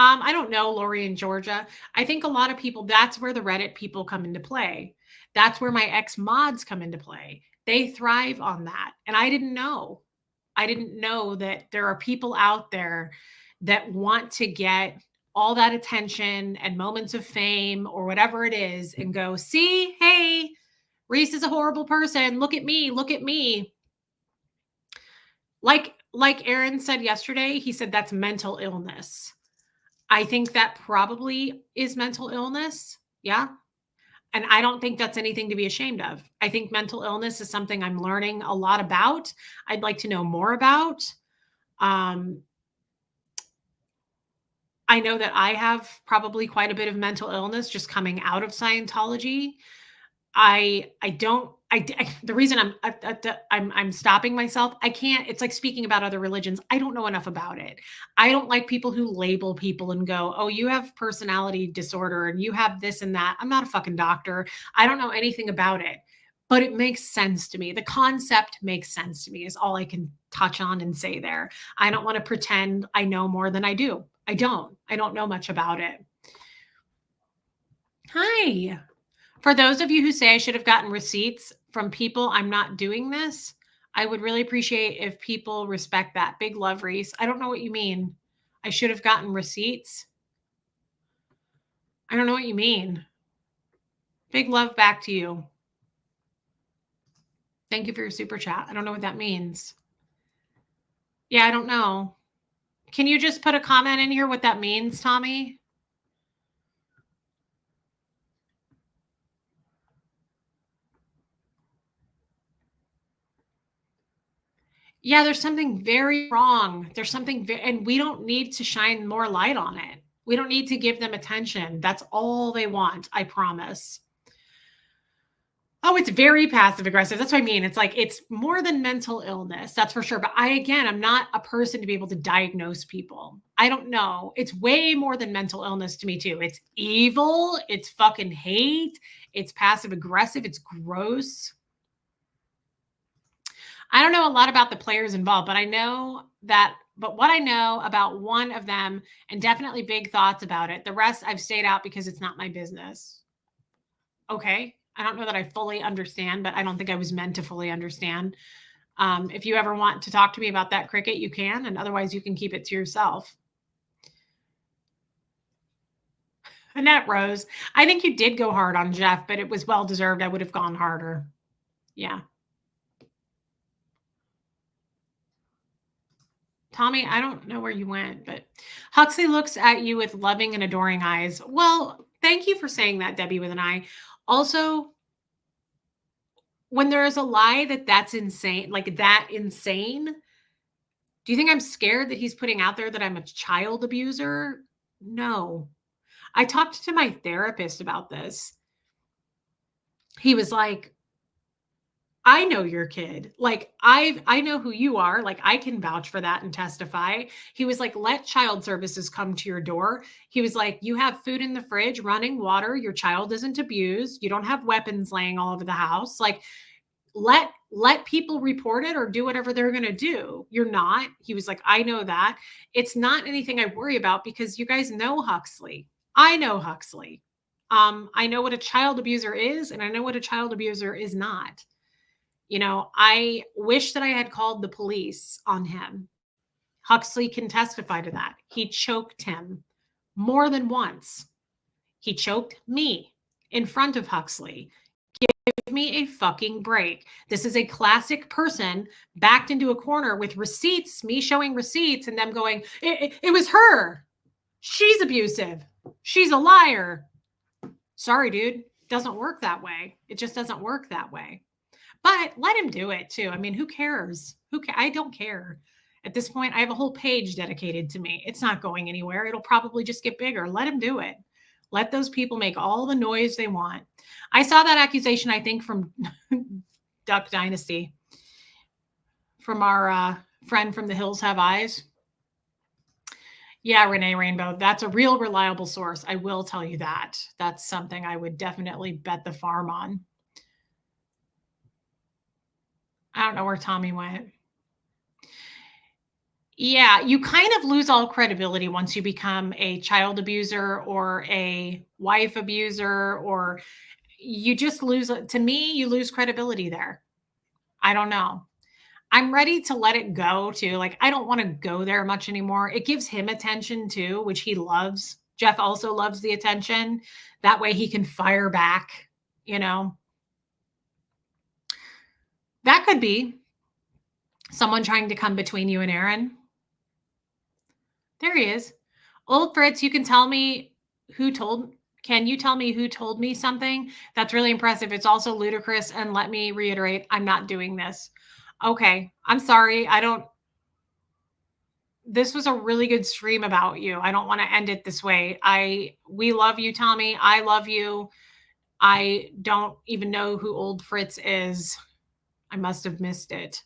I don't know, Lori in Georgia. I think a lot of people, that's where the Reddit people come into play. That's where my ex mods come into play. They thrive on that. And I didn't know. I didn't know that there are people out there that want to get all that attention and moments of fame or whatever it is and go, see, hey, Reese is a horrible person. Look at me. Look at me. Like Aaron said yesterday, he said that's mental illness. I think that probably is mental illness. Yeah. And I don't think that's anything to be ashamed of. I think mental illness is something I'm learning a lot about. I'd like to know more about. I know that I have probably quite a bit of mental illness just coming out of Scientology. The reason I'm stopping myself, I can't, it's like speaking about other religions. I don't know enough about it. I don't like people who label people and go, oh, you have personality disorder and you have this and that. I'm not a fucking doctor. I don't know anything about it, but it makes sense to me. The concept makes sense to me is all I can touch on and say there. I don't want to pretend I know more than I do. I don't know much about it. Hi. For those of you who say I should have gotten receipts from people, I'm not doing this. I would really appreciate if people respect that. Big love, Reese. I don't know what you mean. I should have gotten receipts. I don't know what you mean. Big love back to you. Thank you for your super chat. I don't know what that means. Yeah, I don't know. Can you just put a comment in here what that means, Tommy? Yeah, there's something very wrong. There's something, and we don't need to shine more light on it. We don't need to give them attention. That's all they want, I promise. Oh, it's very passive aggressive. That's what I mean. It's like, it's more than mental illness. That's for sure. But I'm not a person to be able to diagnose people. I don't know. It's way more than mental illness to me too. It's evil. It's fucking hate. It's passive aggressive. It's gross. I don't know a lot about the players involved, but what I know about one of them, and definitely big thoughts about it. The rest I've stayed out because it's not my business. Okay. I don't know that I fully understand, but I don't think I was meant to fully understand. If you ever want to talk to me about that, Cricket, you can, and otherwise you can keep it to yourself. Annette Rose, I think you did go hard on Jeff, but it was well-deserved. I would have gone harder. Yeah. Tommy, I don't know where you went, but Huxley looks at you with loving and adoring eyes. Well, thank you for saying that, Debbie with an eye. Also, when there is a lie that's insane, like that insane, do you think I'm scared that he's putting out there that I'm a child abuser? No. I talked to my therapist about this. He was like, I know your kid. Like I know who you are. Like I can vouch for that and testify. He was like, let child services come to your door. He was like, you have food in the fridge, running water, your child isn't abused, you don't have weapons laying all over the house. Like let people report it or do whatever they're going to do. You're not. He was like, I know that. It's not anything I worry about because you guys know Huxley. I know Huxley. I know what a child abuser is and I know what a child abuser is not. I wish that I had called the police on him. Huxley can testify to that. He choked him more than once. He choked me in front of Huxley. Give me a fucking break. This is a classic person backed into a corner with receipts, me showing receipts and them going, it was her. She's abusive. She's a liar. Sorry, dude. Doesn't work that way. It just doesn't work that way. But let him do it too. I mean, who cares? I don't care. At this point, I have a whole page dedicated to me. It's not going anywhere. It'll probably just get bigger. Let him do it. Let those people make all the noise they want. I saw that accusation, I think, from Duck Dynasty, from our friend from The Hills Have Eyes. Yeah, Renee Rainbow, that's a real reliable source. I will tell you that. That's something I would definitely bet the farm on. I don't know where Tommy went. Yeah, you kind of lose all credibility once you become a child abuser or a wife abuser, or you just lose, to me, you lose credibility there. I don't know. I'm ready to let it go too. Like, I don't want to go there much anymore. It gives him attention too, which he loves. Jeff also loves the attention. That way he can fire back, you know. That could be someone trying to come between you and Aaron. There he is. Old Fritz, you can tell me can you tell me who told me something? That's really impressive. It's also ludicrous. And let me reiterate, I'm not doing this. Okay. I'm sorry. This was a really good stream about you. I don't want to end it this way. We love you, Tommy. I love you. I don't even know who Old Fritz is. I must have missed it.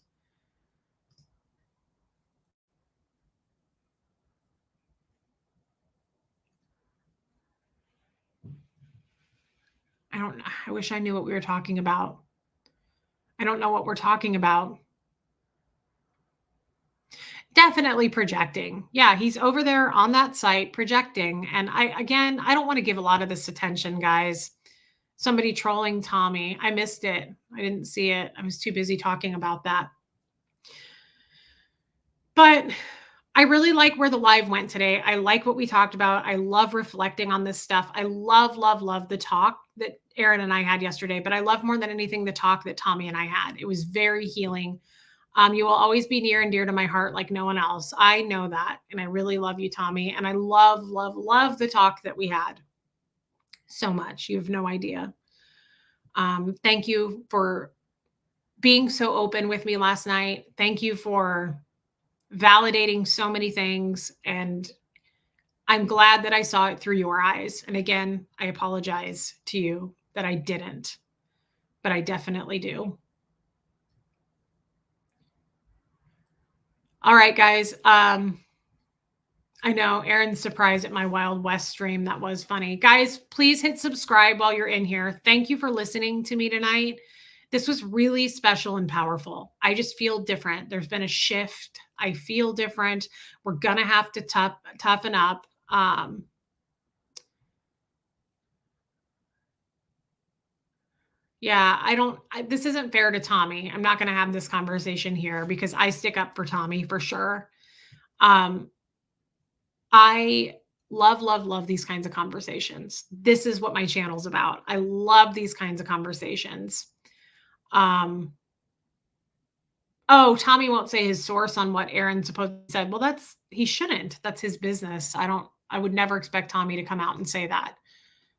I wish I knew what we were talking about. I don't know what we're talking about. Definitely projecting. Yeah, he's over there on that site projecting. And I don't want to give a lot of this attention, guys. Somebody trolling Tommy. I missed it. I didn't see it. I was too busy talking about that. But I really like where the live went today. I like what we talked about. I love reflecting on this stuff. I love, love, love the talk that Aaron and I had yesterday, but I love more than anything the talk that Tommy and I had. It was very healing. You will always be near and dear to my heart like no one else. I know that. And I really love you, Tommy. And I love, love, love the talk that we had so much. You have no idea. Thank you for being so open with me last night. Thank you for validating so many things. And I'm glad that I saw it through your eyes. And again, I apologize to you that I didn't, but I definitely do. All right, guys. I know Aaron's surprised at my Wild West stream. That was funny. Guys, please hit subscribe while you're in here. Thank you for listening to me tonight. This was really special and powerful. I just feel different. There's been a shift. I feel different. We're going to have to toughen up. Yeah, this isn't fair to Tommy. I'm not going to have this conversation here because I stick up for Tommy for sure. I love, love, love these kinds of conversations. This is what my channel's about. I love these kinds of conversations. Oh, Tommy won't say his source on what Aaron supposedly said. Well, he shouldn't. That's his business. I would never expect Tommy to come out and say that.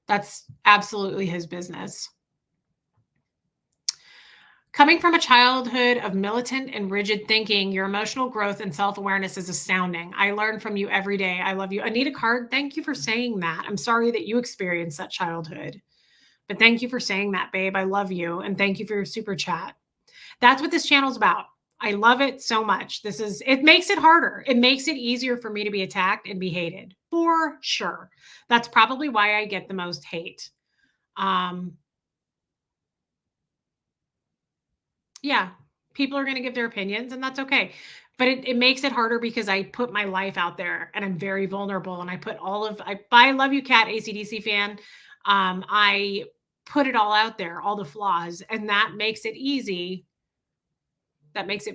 That's absolutely his business. Coming from a childhood of militant and rigid thinking, your emotional growth and self-awareness is astounding. I learn from you every day. I love you. Anita Card, thank you for saying that. I'm sorry that you experienced that childhood, but thank you for saying that, babe. I love you. And thank you for your super chat. That's what this channel's about. I love it so much. It makes it harder. It makes it easier for me to be attacked and be hated for sure. That's probably why I get the most hate. Um, yeah, people are going to give their opinions and that's okay. But it makes it harder because I put my life out there and I'm very vulnerable and I put I love you cat ACDC fan. I put it all out there, all the flaws, and that makes it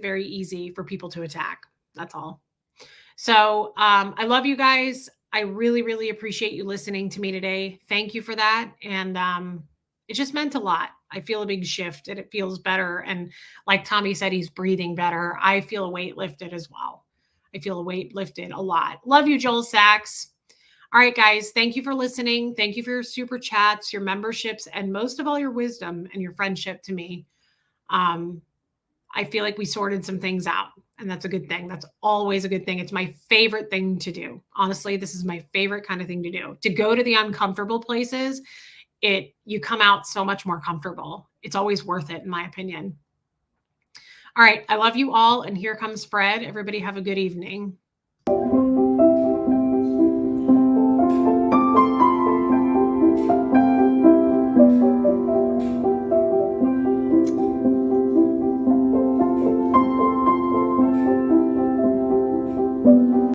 very easy for people to attack. That's all. So I love you guys. I really, really appreciate you listening to me today. Thank you for that. And it just meant a lot. I feel a big shift and it feels better. And like Tommy said, he's breathing better. I feel a weight lifted as well. I feel a weight lifted a lot. Love you, Joel Sachs. All right, guys. Thank you for listening. Thank you for your super chats, your memberships, and most of all, your wisdom and your friendship to me. I feel like we sorted some things out, and that's a good thing. That's always a good thing. It's my favorite thing to do. Honestly, this is my favorite kind of thing to do. To go to the uncomfortable places, you come out so much more comfortable. It's always worth it, in my opinion. All right, I love you all, and here comes Fred. Everybody have a good evening.